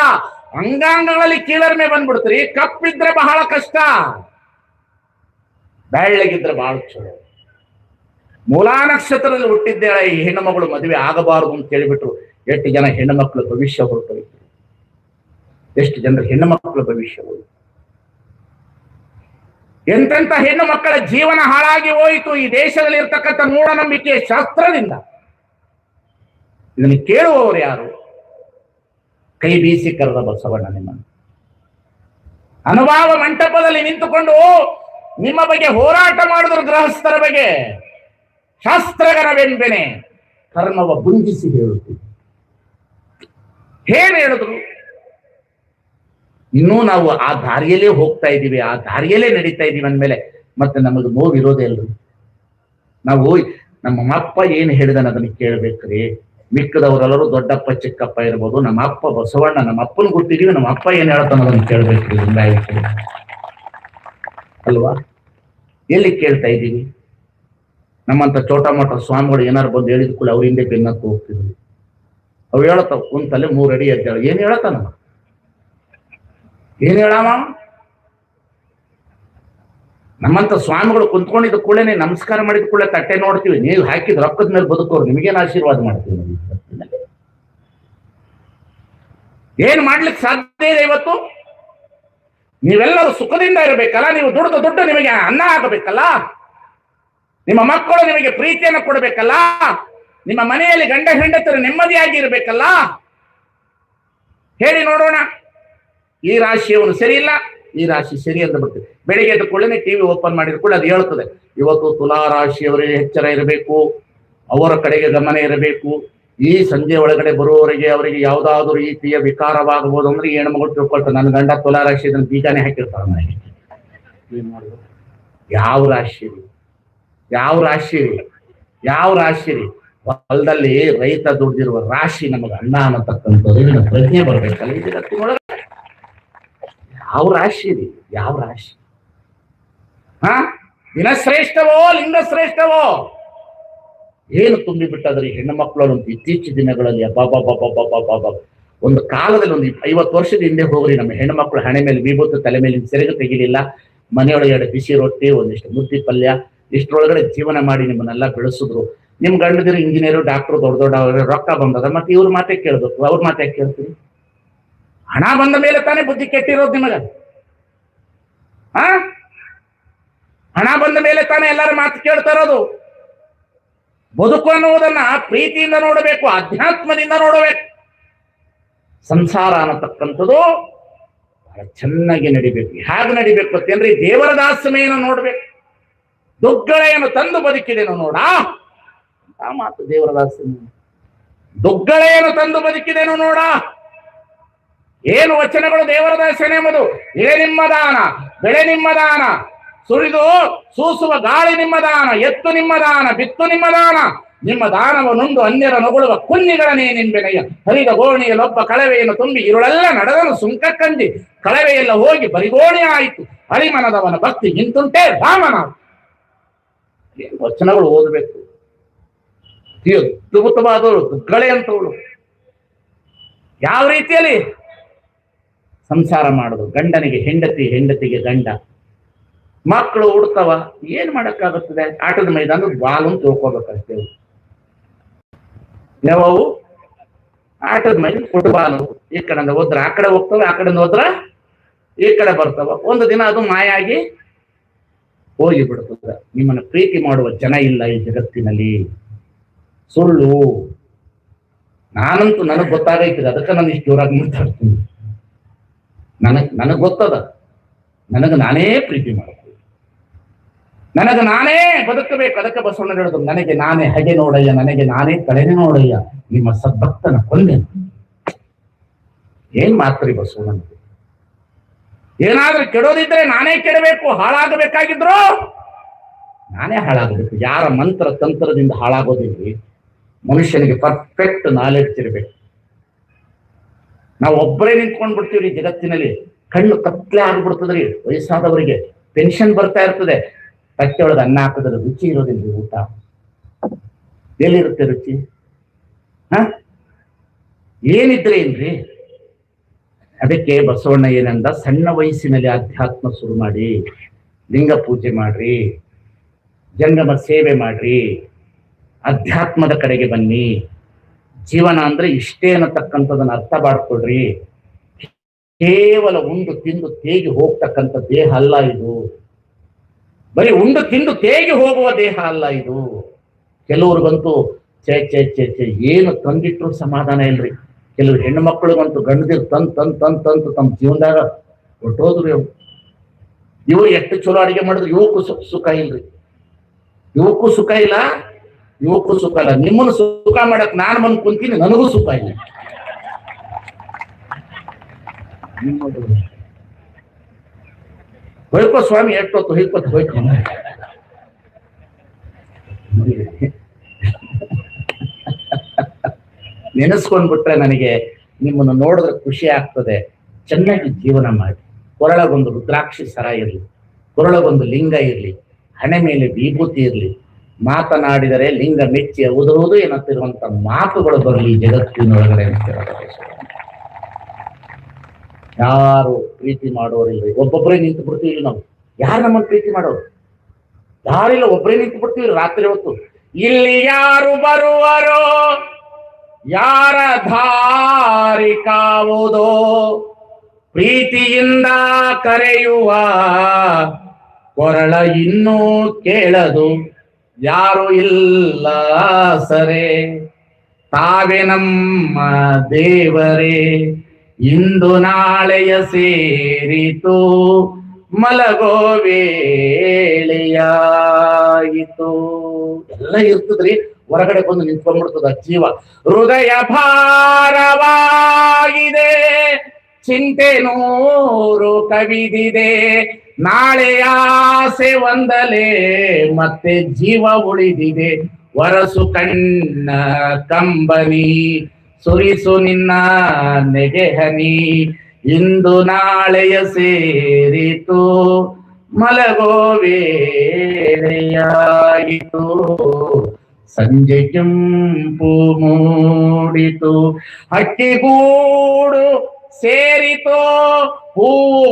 ಅಂಗಾಂಗಗಳಲ್ಲಿ ಕೀಳರಿಮೆ ಬಂದ್ಬಿಡ್ತೀರಿ. ಕಪ್ಪಿದ್ರೆ ಬಹಳ ಕಷ್ಟ, ಬೆಳ್ಳಗಿದ್ರೆ ಬಹಳ ಚಲೋ. ಮೂಲಾ ನಕ್ಷತ್ರದಲ್ಲಿ ಹುಟ್ಟಿದ್ದೇಳೆ ಈ ಹೆಣ್ಣು ಮಗಳು ಮದುವೆ ಆಗಬಾರದು ಅಂತ ಹೇಳಿಬಿಟ್ರು. ಎಷ್ಟು ಜನ ಹೆಣ್ಣು ಮಕ್ಕಳ ಭವಿಷ್ಯ ಹೊರಟೋಯ್ತು, ಎಷ್ಟು ಜನರ ಹೆಣ್ಣು ಮಕ್ಕಳ ಭವಿಷ್ಯ ಹೋಯಿತು, ಎಂತೆಂತ ಹೆಣ್ಣು ಮಕ್ಕಳ ಜೀವನ ಹಾಳಾಗಿ ಹೋಯಿತು ಈ ದೇಶದಲ್ಲಿ ಇರ್ತಕ್ಕಂಥ ಮೂಢನಂಬಿಕೆಯ ಶಾಸ್ತ್ರದಿಂದ. ಇದನ್ನು ಕೇಳುವವರು ಯಾರು? ಕೈ ಬೀಸಿ ಕರೆದ ಬಸವಣ್ಣ ನಿಮ್ಮನ್ನು. ಅನುಭವ ಮಂಟಪದಲ್ಲಿ ನಿಂತುಕೊಂಡು ನಿಮ್ಮ ಬಗ್ಗೆ ಹೋರಾಟ ಮಾಡಿದ್ರು. ಗೃಹಸ್ಥರ ಬಗ್ಗೆ ಶಾಸ್ತ್ರಗರವೆಂಬೆನೆ ಕರ್ಮವ ಗುಂಜಿಸಿ ಹೇಳುತ್ತೀವಿ. ಏನ್ ಹೇಳಿದ್ರು? ಇನ್ನೂ ನಾವು ಆ ದಾರಿಯಲ್ಲೇ ಹೋಗ್ತಾ ಇದ್ದೀವಿ, ಆ ದಾರಿಯಲ್ಲೇ ನಡೀತಾ ಇದ್ದೀವಿ ಅಂದ್ಮೇಲೆ ಮತ್ತೆ ನಮಗೆ ನೋವು ಇರೋದೇ ಅಲ್ರಿ. ನಾವು ನಮ್ಮ ಅಪ್ಪ ಏನ್ ಹೇಳಿದಾನ ಅದನ್ನ ಕೇಳ್ಬೇಕ್ರಿ. ಮಿಕ್ಕದವರೆಲ್ಲರೂ ದೊಡ್ಡಪ್ಪ ಚಿಕ್ಕಪ್ಪ ಇರ್ಬೋದು, ನಮ್ಮ ಅಪ್ಪ ಬಸವಣ್ಣ, ನಮ್ಮ ಅಪ್ಪನ ಗೊತ್ತಿದೀವಿ, ನಮ್ಮ ಅಪ್ಪ ಏನ್ ಹೇಳ್ತಾನ ಅದನ್ನ ಕೇಳ್ಬೇಕ್ರಿ. ಅಲ್ವಾ? ಎಲ್ಲಿ ಕೇಳ್ತಾ ಇದ್ದೀವಿ? ನಮ್ಮಂತ ಚೋಟ ಮೋಟ ಸ್ವಾಮಿಗಳು ಏನಾರು ಬಂದು ಹೇಳಿದ ಕೂಡ ಅವ್ರ ಹಿಂದೆ ಬೆನ್ನತ್ತು ಹೋಗ್ತಿದ್ರು. ಅವು ಹೇಳತಾವ ಕುಂತಲೆ 3 ಅಡಿ ಎದ್ದೇಳ. ಏನ್ ಹೇಳತಾನ? ಏನ್ ಹೇಳಾವ? ನಮ್ಮಂತ ಸ್ವಾಮಿಗಳು ಕುಂತ್ಕೊಂಡಿದ್ದ ಕೂಡಲೇ ನಮಸ್ಕಾರ ಮಾಡಿದ ಕೂಡಲೇ ತಟ್ಟೆ ನೋಡ್ತೀವಿ. ನೀವು ಹಾಕಿದ ರೊಕ್ಕದ ಮೇಲೆ ಬದುಕೋರು, ನಿಮಗೇನು ಆಶೀರ್ವಾದ ಮಾಡ್ತೀವಿ? ಏನ್ ಮಾಡ್ಲಿಕ್ಕೆ ಸಾಧ್ಯ ಇದೆ ಇವತ್ತು? ನೀವೆಲ್ಲರೂ ಸುಖದಿಂದ ಇರಬೇಕಲ್ಲ, ನೀವು ದುಡ್ಡು ದುಡ್ಡು ನಿಮಗೆ ಅನ್ನ ಆಗಬೇಕಲ್ಲ, ನಿಮ್ಮ ಮಕ್ಕಳು ನಿಮಗೆ ಪ್ರೀತಿಯನ್ನು ಕೊಡಬೇಕಲ್ಲ, ನಿಮ್ಮ ಮನೆಯಲ್ಲಿ ಗಂಡ ಹೆಂಡತಿರು ನೆಮ್ಮದಿಯಾಗಿ ಇರಬೇಕಲ್ಲ. ಹೇಳಿ ನೋಡೋಣ. ಈ ರಾಶಿಯವನು ಸರಿ ಇಲ್ಲ, ಈ ರಾಶಿ ಸರಿ ಅಂತ ಬಿಡ್ತೀವಿ. ಬೆಳಿಗ್ಗೆ ಎದ್ದ ಕೂಡಲೇ ಟಿವಿ ಓಪನ್ ಮಾಡಿದ ಕೂಡ ಅದು ಹೇಳ್ತದೆ, ಇವತ್ತು ತುಲಾ ರಾಶಿಯವರಿಗೆ ಎಚ್ಚರ ಇರಬೇಕು, ಅವರ ಕಡೆಗೆ ಗಮನ ಇರಬೇಕು. ಈ ಸಂಜೆ ಒಳಗಡೆ ಬರುವವರೆಗೆ ಅವರಿಗೆ ಯಾವ್ದಾದ್ರು ರೀತಿಯ ವಿಕಾರವಾಗಬಹುದು. ಅಂದ್ರೆ ಹೆಣ್ಮಗಳು ತಿಳ್ಕೊಳ್ತಾರೆ, ನನ್ನ ಗಂಡ ತುಲಾ ರಾಶಿ ಇದನ್ನು ಬೀಜಾನೇ ಹಾಕಿರ್ತಾರ ನನಗೆ. ಯಾವ ರಾಶಿ? ಯಾವ ರಾಶಿ? ಯಾವ ರಾಶಿ? ಹೊಲದಲ್ಲಿ ರೈತ ದುಡ್ದಿರುವ ರಾಶಿ ನಮಗೆ ಅನ್ನ ಅನ್ನತಕ್ಕಂಥದ್ದು ಪ್ರಜ್ಞೆ ಬರ್ಬೇಕಲ್ಲ ಈ ಜಗತ್ತಿನೊಳಗೆ. ಯಾವ ರಾಶಿ ರೀ? ಯಾವ ರಾಶಿ? ದಿನಶ್ರೇಷ್ಠವೋ ಲಿಂಗ ಶ್ರೇಷ್ಠವೋ? ಏನು ತುಂಬಿ ಬಿಟ್ಟದ್ರಿ ಹೆಣ್ಣು ಮಕ್ಕಳು ಇತ್ತೀಚಿನ ದಿನಗಳಲ್ಲಿ. ಅಬ್ಬಾಬಾಬಾಬಾಬಾಬಾಬಾ, ಒಂದು ಕಾಲದಲ್ಲಿ ಒಂದು 50 ವರ್ಷದ ಹಿಂದೆ ಹೋಗ್ರಿ, ನಮ್ಮ ಹೆಣ್ಣು ಮಕ್ಕಳು ಹಣೆ ಮೇಲೆ ವಿಭೂತಿ, ತಲೆ ಮೇಲೆ ಸೆರಗು ತೆಗಿಲಿಲ್ಲ, ಮನೆಯೊಳಗೆ 2 ಬಿಸಿ ರೊಟ್ಟಿ, ಒಂದಿಷ್ಟು ಮುದ್ದೆ ಪಲ್ಯ, ಇಷ್ಟರೊಳಗಡೆ ಜೀವನ ಮಾಡಿ ನಿಮ್ಮನ್ನೆಲ್ಲ ಬೆಳೆಸಿದ್ರು. ನಿಮ್ ಗಂಡದಿರು ಇಂಜಿನಿಯರು, ಡಾಕ್ಟರ್, ದೊಡ್ಡ ದೊಡ್ಡ ರೊಕ್ಕ ಬಂದದ, ಮತ್ತೆ ಇವ್ರ ಮಾತೆ ಕೇಳ್ಬೇಕು. ಅವ್ರ ಮಾತೆ ಕೇಳ್ತೀರಿ? ಹಣ ಬಂದ ಮೇಲೆ ತಾನೇ ಬುದ್ಧಿ ಕೆಟ್ಟಿರೋದು ನಿಮಗ. ಹಣ ಬಂದ ಮೇಲೆ ತಾನೇ ಎಲ್ಲರ ಮಾತು ಕೇಳ್ತಾ ಇರೋದು. ಬದುಕು ಅನ್ನುವುದನ್ನ ಪ್ರೀತಿಯಿಂದ ನೋಡಬೇಕು, ಅಧ್ಯಾತ್ಮದಿಂದ ನೋಡಬೇಕು. ಸಂಸಾರ ಅನ್ನತಕ್ಕಂಥದ್ದು ಬಹಳ ಚೆನ್ನಾಗಿ ನಡಿಬೇಕು. ಹೇಗೆ ನಡಿಬೇಕು ಅಂತಂದ್ರೆ ದೇವರ ದಾಸಮೆಯನ್ನು ನೋಡ್ಬೇಕು. ದುಗ್ಗಳೆಯನ್ನು ತಂದು ಬದುಕಿದೆನು ನೋಡ ಆ ಮಾತು ದೇವರ ದಾಸಮೆ. ದುಗ್ಗಳೆಯನ್ನು ತಂದು ಬದುಕಿದೆನು ನೋಡ. ಏನು ವಚನಗಳು ದೇವರ ದಾಸನೆ ಎಂಬುದು. ಎಳೆ ನಿಮ್ಮ ದಾನ, ಬೆಳೆ ನಿಮ್ಮ ದಾನ, ಸುರಿದು ಸೂಸುವ ಗಾಳಿ ನಿಮ್ಮ ದಾನ, ಎತ್ತು ನಿಮ್ಮ ದಾನ, ಬಿತ್ತು ನಿಮ್ಮ ದಾನ. ನಿಮ್ಮ ದಾನವನ್ನುಂಡು ಅನ್ಯರ ನೊಗಳುವ ಕುನ್ನಿಗಳನ್ನೇ ನಿಂಬೆನಯ್ಯ. ಹರಿದ ಗೋಣಿಯಲ್ಲೊಬ್ಬ ಕಳವೆಯನ್ನು ತುಂಬಿ ಇರುಳೆಲ್ಲ ನಡೆದನು ಸುಂಕ ಕಂಡಿ. ಕಳವೆಯೆಲ್ಲ ಹೋಗಿ ಬರಿಗೋಣಿ ಆಯಿತು. ಅಳಿಮನದವನ ಭಕ್ತಿ ಇಂತುಂಟೇ ರಾಮನ. ವಚನಗಳು ಓದಬೇಕು. ಅದ್ಭುತವಾದವಳು ದುಗ್ಗಳೆ ಅಂತವಳು. ಯಾವ ರೀತಿಯಲ್ಲಿ ಸಂಸಾರ ಮಾಡುದು? ಗಂಡನಿಗೆ ಹೆಂಡತಿ, ಹೆಂಡತಿಗೆ ಗಂಡ, ಮಕ್ಕಳು ಹುಡ್ತವ. ಏನ್ ಮಾಡಕ್ಕಾಗುತ್ತದೆ? ಆಟದ ಮೈದಾನ ಬಾಲ್ ಅಂತ ತಿಳ್ಕೊಬೇಕಷ್ಟೇ. ನಾವು ಆಟದ ಮೈದಾನ ಫುಟ್ಬಾಲ್, ಈ ಕಡೆಯಿಂದ ಹೋದ್ರ ಆ ಕಡೆ ಹೋಗ್ತವೆ, ಆ ಕಡೆಯಿಂದ ಹೋದ್ರ ಈ ಕಡೆ ಬರ್ತಾವ. ಒಂದು ದಿನ ಅದು ಮಾಯಾಗಿ ಹೋಗಿ ಬಿಡ್ತದ. ನಿಮ್ಮನ್ನ ಪ್ರೀತಿ ಮಾಡುವ ಜನ ಇಲ್ಲ ಈ ಜಗತ್ತಿನಲ್ಲಿ. ಸುಳ್ಳು. ನಾನಂತೂ ನನಗ್ ಗೊತ್ತಾಗೈತದ, ಅದಕ್ಕೆ ನಾನು ಇಷ್ಟು ಜೋರಾಗಿ ಮಾತಾಡ್ತೀನಿ. ನನಗ್ ಗೊತ್ತದ, ನನಗೆ ನಾನೇ ಪ್ರೀತಿ ಮಾಡಬೇಕು, ನನಗೆ ನಾನೇ ಬದುಕಬೇಕು. ಅದಕ್ಕೆ ಬಸವಣ್ಣ ಹೇಳಿದ್ರು, ನನಗೆ ನಾನೇ ಹಗೆ ನೋಡಯ್ಯ, ನನಗೆ ನಾನೇ ತಲೆನೇ ನೋಡಯ್ಯ, ನಿಮ್ಮ ಸದ್ಭಕ್ತನ ಕೊಂದೆನು. ಏನ್ ಮಾತ್ರಿ ಬಸವಣ್ಣ? ಏನಾದ್ರೂ ಕೆಡೋದಿದ್ರೆ ನಾನೇ ಕೆಡಬೇಕು, ಹಾಳಾಗಬೇಕಾಗಿದ್ರು ನಾನೇ ಹಾಳಾಗಬೇಕು. ಯಾರ ಮಂತ್ರ ತಂತ್ರದಿಂದ ಹಾಳಾಗೋದಿಲ್ರಿ. ಮನುಷ್ಯನಿಗೆ ಪರ್ಫೆಕ್ಟ್ ನಾಲೆಡ್ಜ್ ಇರಬೇಕು. ನಾವು ಒಬ್ಬರೇ ನಿಂತ್ಕೊಂಡ್ ಬಿಡ್ತೀವ್ರಿ ಜಗತ್ತಿನಲ್ಲಿ. ಕಣ್ಣು ಕತ್ಲೆ ಆಗ್ಬಿಡ್ತದ್ರಿ. ವಯಸ್ಸಾದವರಿಗೆ ಪೆನ್ಷನ್ ಬರ್ತಾ ಇರ್ತದೆ, ತಟ್ಟೆ ಒಳಗೆ ಅನ್ನ ಹಾಕಿದ್ರೆ ರುಚಿ ಇರೋದಿಲ್ರಿ. ಊಟ ಎಲ್ಲಿರುತ್ತೆ ರುಚಿ? ಏನಿದ್ರೆ ಏನ್ರಿ? ಅದಕ್ಕೆ ಬಸವಣ್ಣ ಏನಂದ, ಸಣ್ಣ ವಯಸ್ಸಿನಲ್ಲಿ ಅಧ್ಯಾತ್ಮ ಶುರು ಮಾಡಿ, ಲಿಂಗ ಪೂಜೆ ಮಾಡ್ರಿ, ಜಂಗಮ ಸೇವೆ ಮಾಡ್ರಿ, ಅಧ್ಯಾತ್ಮದ ಕಡೆಗೆ ಬನ್ನಿ. ಜೀವನ ಅಂದ್ರೆ ಇಷ್ಟೇ ಅನ್ನತಕ್ಕಂಥದನ್ನ ಅರ್ಥ ಮಾಡ್ಕೊಳ್ರಿ. ಕೇವಲ ಉಂಡು ತಿಂದು ತೇಗಿ ಹೋಗ್ತಕ್ಕಂಥ ದೇಹ ಅಲ್ಲ ಇದು. ಬರೀ ಉಂಡು ತಿಂದು ತೇಗಿ ಹೋಗುವ ದೇಹ ಅಲ್ಲ ಇದು. ಕೆಲವ್ರಿಗಂತೂ ಚೆ ಚೆ ಚೆ ಚೆ ಏನು ತಂದಿಟ್ರು ಸಮಾಧಾನ ಇಲ್ರಿ. ಕೆಲವು ಹೆಣ್ಣು ಮಕ್ಕಳಿಗಂತೂ ಗಂಡದಿರು ತಂದು ತಮ್ಮ ಜೀವನದಾಗ ಹೊಟ್ಟೋದ್ರು. ಇವ್ರು ಎಷ್ಟು ಚಲೋ ಅಡಿಗೆ ಮಾಡಿದ್ರು ಇವಕ್ಕೂ ಸುಖ ಇಲ್ರಿ. ಇವಕ್ಕೂ ಸುಖ ಇಲ್ಲ, ಇವಕ್ಕೂ ಸುಖ ಇಲ್ಲ. ನಿಮ್ಮನ್ನು ಸುಖ ಮಾಡಕ್ ನಾನು ಬಂದು ಕುಂತೀನಿ, ನನಗೂ ಸುಖ ಇಲ್ಲ. ಹೊಯ್ಕೋ ಸ್ವಾಮಿ, ಎಷ್ಟೊತ್ತು ಹೊಯ್ಕೋತ ಹೊಯ್ಕೊ. ನೆನೆಸ್ಕೊಂಡ್ಬಿಟ್ರೆ ನನಗೆ ನಿಮ್ಮನ್ನು ನೋಡಿದ್ರೆ ಖುಷಿ ಆಗ್ತದೆ. ಚೆನ್ನಾಗಿ ಜೀವನ ಮಾಡಿ. ಕೊರಳಗೊಂದು ರುದ್ರಾಕ್ಷಿ ಸರ ಇರಲಿ, ಕೊರಳಗೊಂದು ಲಿಂಗ ಇರಲಿ, ಹಣೆ ಮೇಲೆ ವಿಭೂತಿ ಇರಲಿ, ಮಾತನಾಡಿದರೆ ಲಿಂಗ ಮೆಚ್ಚಿ ಹೌದೌದು ಎನ್ನುತ್ತಿರುವಂತ ಮಾತುಗಳು ಬರಲಿ ಜಗತ್ತಿನೊಳಗಡೆ ಅಂತ ಹೇಳ್ತಾರೆ. ಯಾರು ಪ್ರೀತಿ ಮಾಡೋರಿಲ್ಲ, ಒಬ್ಬೊಬ್ಬರೇ ನಿಂತು ಬಿಡ್ತೀವಿ ನಾವು. ಯಾರು ನಮ್ಮನ್ನು ಪ್ರೀತಿ ಮಾಡೋರು? ಯಾರಿಲ್ಲ, ಒಬ್ಬರೇ ನಿಂತು ಬಿಡ್ತೀವಿ ರಾತ್ರಿ ಹೊತ್ತು. ಇಲ್ಲಿ ಯಾರು ಬರುವರೋ, ಯಾರ ದಾರಿ ಕಾವುದೋ, ಪ್ರೀತಿಯಿಂದ ಕರೆಯುವ ಕೊರಳ ಇನ್ನೂ ಕೇಳದು ಯಾರು ಇಲ್ಲ ಸರೆ. ತಾವೇ ನಮ್ಮ ದೇವರೇ ಇಂದು ನಾಳೆಯ ಸೇರಿತು, ಮಲಗೋ ವೇಳೆಯಾಯಿತು. ಎಲ್ಲ ಇರ್ತದ್ರಿ, ಹೊರಗಡೆ ಬಂದು ನಿಂತ್ಕೊಂಡ್ಬಿಡ್ತದ ಜೀವ. ಹೃದಯ ಭಾರವಾಗಿದೆ, ಚಿಂತೆ ನೂರು ಕವಿದಿದೆ, ನಾಳೆ ಆಸೆ ಒಂದಲೇ ಮತ್ತೆ ಜೀವ ಉಳಿದಿದೆ. ವರಸು ಕಣ್ಣ ಕಂಬನಿ, ಸುರಿಸು ನಿನ್ನ ನೆಗೆಹನಿ, ಇಂದು ನಾಳೆಯ ಸೇರಿತು, ಮಲಗೋ ವೇಳೆಯಾಯಿತು. ಸಂಜೆ ಕೆಂಪು ಮೂಡಿತು, ಹಕ್ಕಿಗೂಡು ಸೇರಿತು, ಹೂ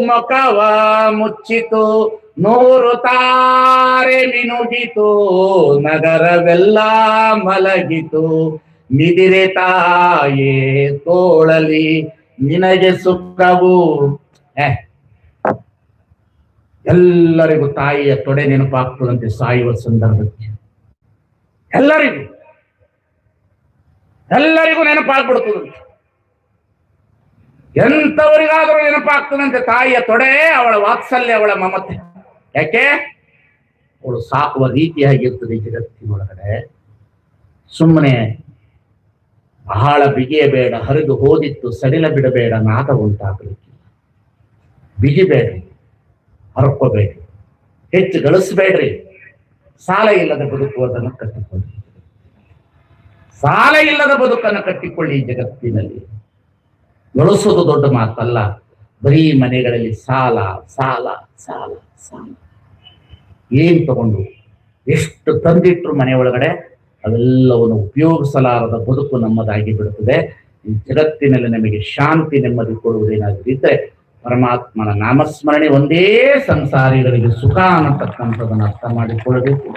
ಮುಖವ ಮುಚ್ಚಿತು, ನೂರು ತಾರೆ ಮಿನುಗಿತು, ನಗರವೆಲ್ಲ ಮಲಗಿತು. ನಿದಿರೆ ತಾಯೇ ತೋಳಲಿ ನಿನಗೆ ಸುಖವು. ಎಲ್ಲರಿಗೂ ತಾಯಿಯ ತೊಡೆ ನೆನಪಾಗ್ತದಂತೆ ಸಾಯುವ ಸಂದರ್ಭಕ್ಕೆ. ಎಲ್ಲರಿಗೂ ನೆನಪಾಗ್ಬಿಡ್ತದಂತೆ. ಎಂಥವರಿಗಾದರೂ ನೆನಪಾಗ್ತದಂತೆ ತಾಯಿಯ ತೊಡೆ, ಅವಳ ವಾತ್ಸಲ್ಯ, ಅವಳ ಮಮತೆ. ಯಾಕೆ? ಅವಳು ಸಾಕುವ ರೀತಿಯಾಗಿರ್ತದೆ ಜಗತ್ತಿನೊಳಗಡೆ. ಸುಮ್ಮನೆ ಬಹಳ ಬಿಗಿಯಬೇಡ, ಹರಿದು ಹೋದಿತ್ತು ಸಡಿಲ ಬಿಡಬೇಡ, ನಾದ ಉಂಟಾಗಲಿಕ್ಕಿಲ್ಲ. ಬಿಗಿಬೇಡ್ರಿ, ಹರ್ಕೋಬೇಡ್ರಿ, ಹೆಚ್ಚು ಗಳಿಸ್ಬೇಡ್ರಿ. ಸಾಲ ಇಲ್ಲದ ಬದುಕುವುದನ್ನು ಕಟ್ಟಿಕೊಳ್ಳಿ. ಸಾಲ ಇಲ್ಲದ ಬದುಕನ್ನು ಕಟ್ಟಿಕೊಳ್ಳಿ. ಜಗತ್ತಿನಲ್ಲಿ ಗಳಿಸೋದು ದೊಡ್ಡ ಮಾತಲ್ಲ. ಬರೀ ಮನೆಗಳಲ್ಲಿ ಸಾಲ ಸಾಲ ಸಾಲ ಸಾಲ. ಏನ್ ತಗೊಂಡು ಎಷ್ಟು ತಂದಿಟ್ರು ಮನೆ ಒಳಗಡೆ ಅವೆಲ್ಲವನ್ನು ಉಪಯೋಗಿಸಲಾರದ ಬದುಕು ನಮ್ಮದಾಗಿ ಬಿಡುತ್ತದೆ. ಈ ಜಗತ್ತಿನಲ್ಲಿ ನಮಗೆ ಶಾಂತಿ ನೆಮ್ಮದಿ ಕೊಡುವುದೇನಾಗಿದ್ದರೆ ಪರಮಾತ್ಮನ ನಾಮಸ್ಮರಣೆ ಒಂದೇ ಸಂಸಾರಿಗಳಿಗೆ ಸುಖ ಅನ್ನತಕ್ಕಂಥದನ್ನು ಅರ್ಥ ಮಾಡಿಕೊಳ್ಳಬೇಕು.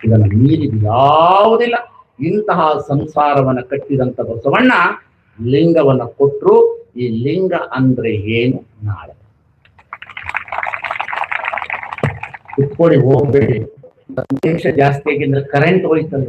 ಇದನ್ನು ಮೀರಿದ ಯಾವುದಿಲ್ಲ. ಇಂತಹ ಸಂಸಾರವನ್ನು ಕಟ್ಟಿದಂಥ ಬಸವಣ್ಣ ಲಿಂಗವನ್ನ ಕೊಟ್ಟರು. ಈ ಲಿಂಗ ಅಂದ್ರೆ ಏನು? ನಾಳೆ ಕುತ್ಕೊಳ್ಳಿ, ಹೋಗ್ಬೇಡಿ. ಸಂದೇಶ ಜಾಸ್ತಿ ಆಗಿದ್ರೆ ಕರೆಂಟ್ ಹೋಯ್ತಲ್ಲ.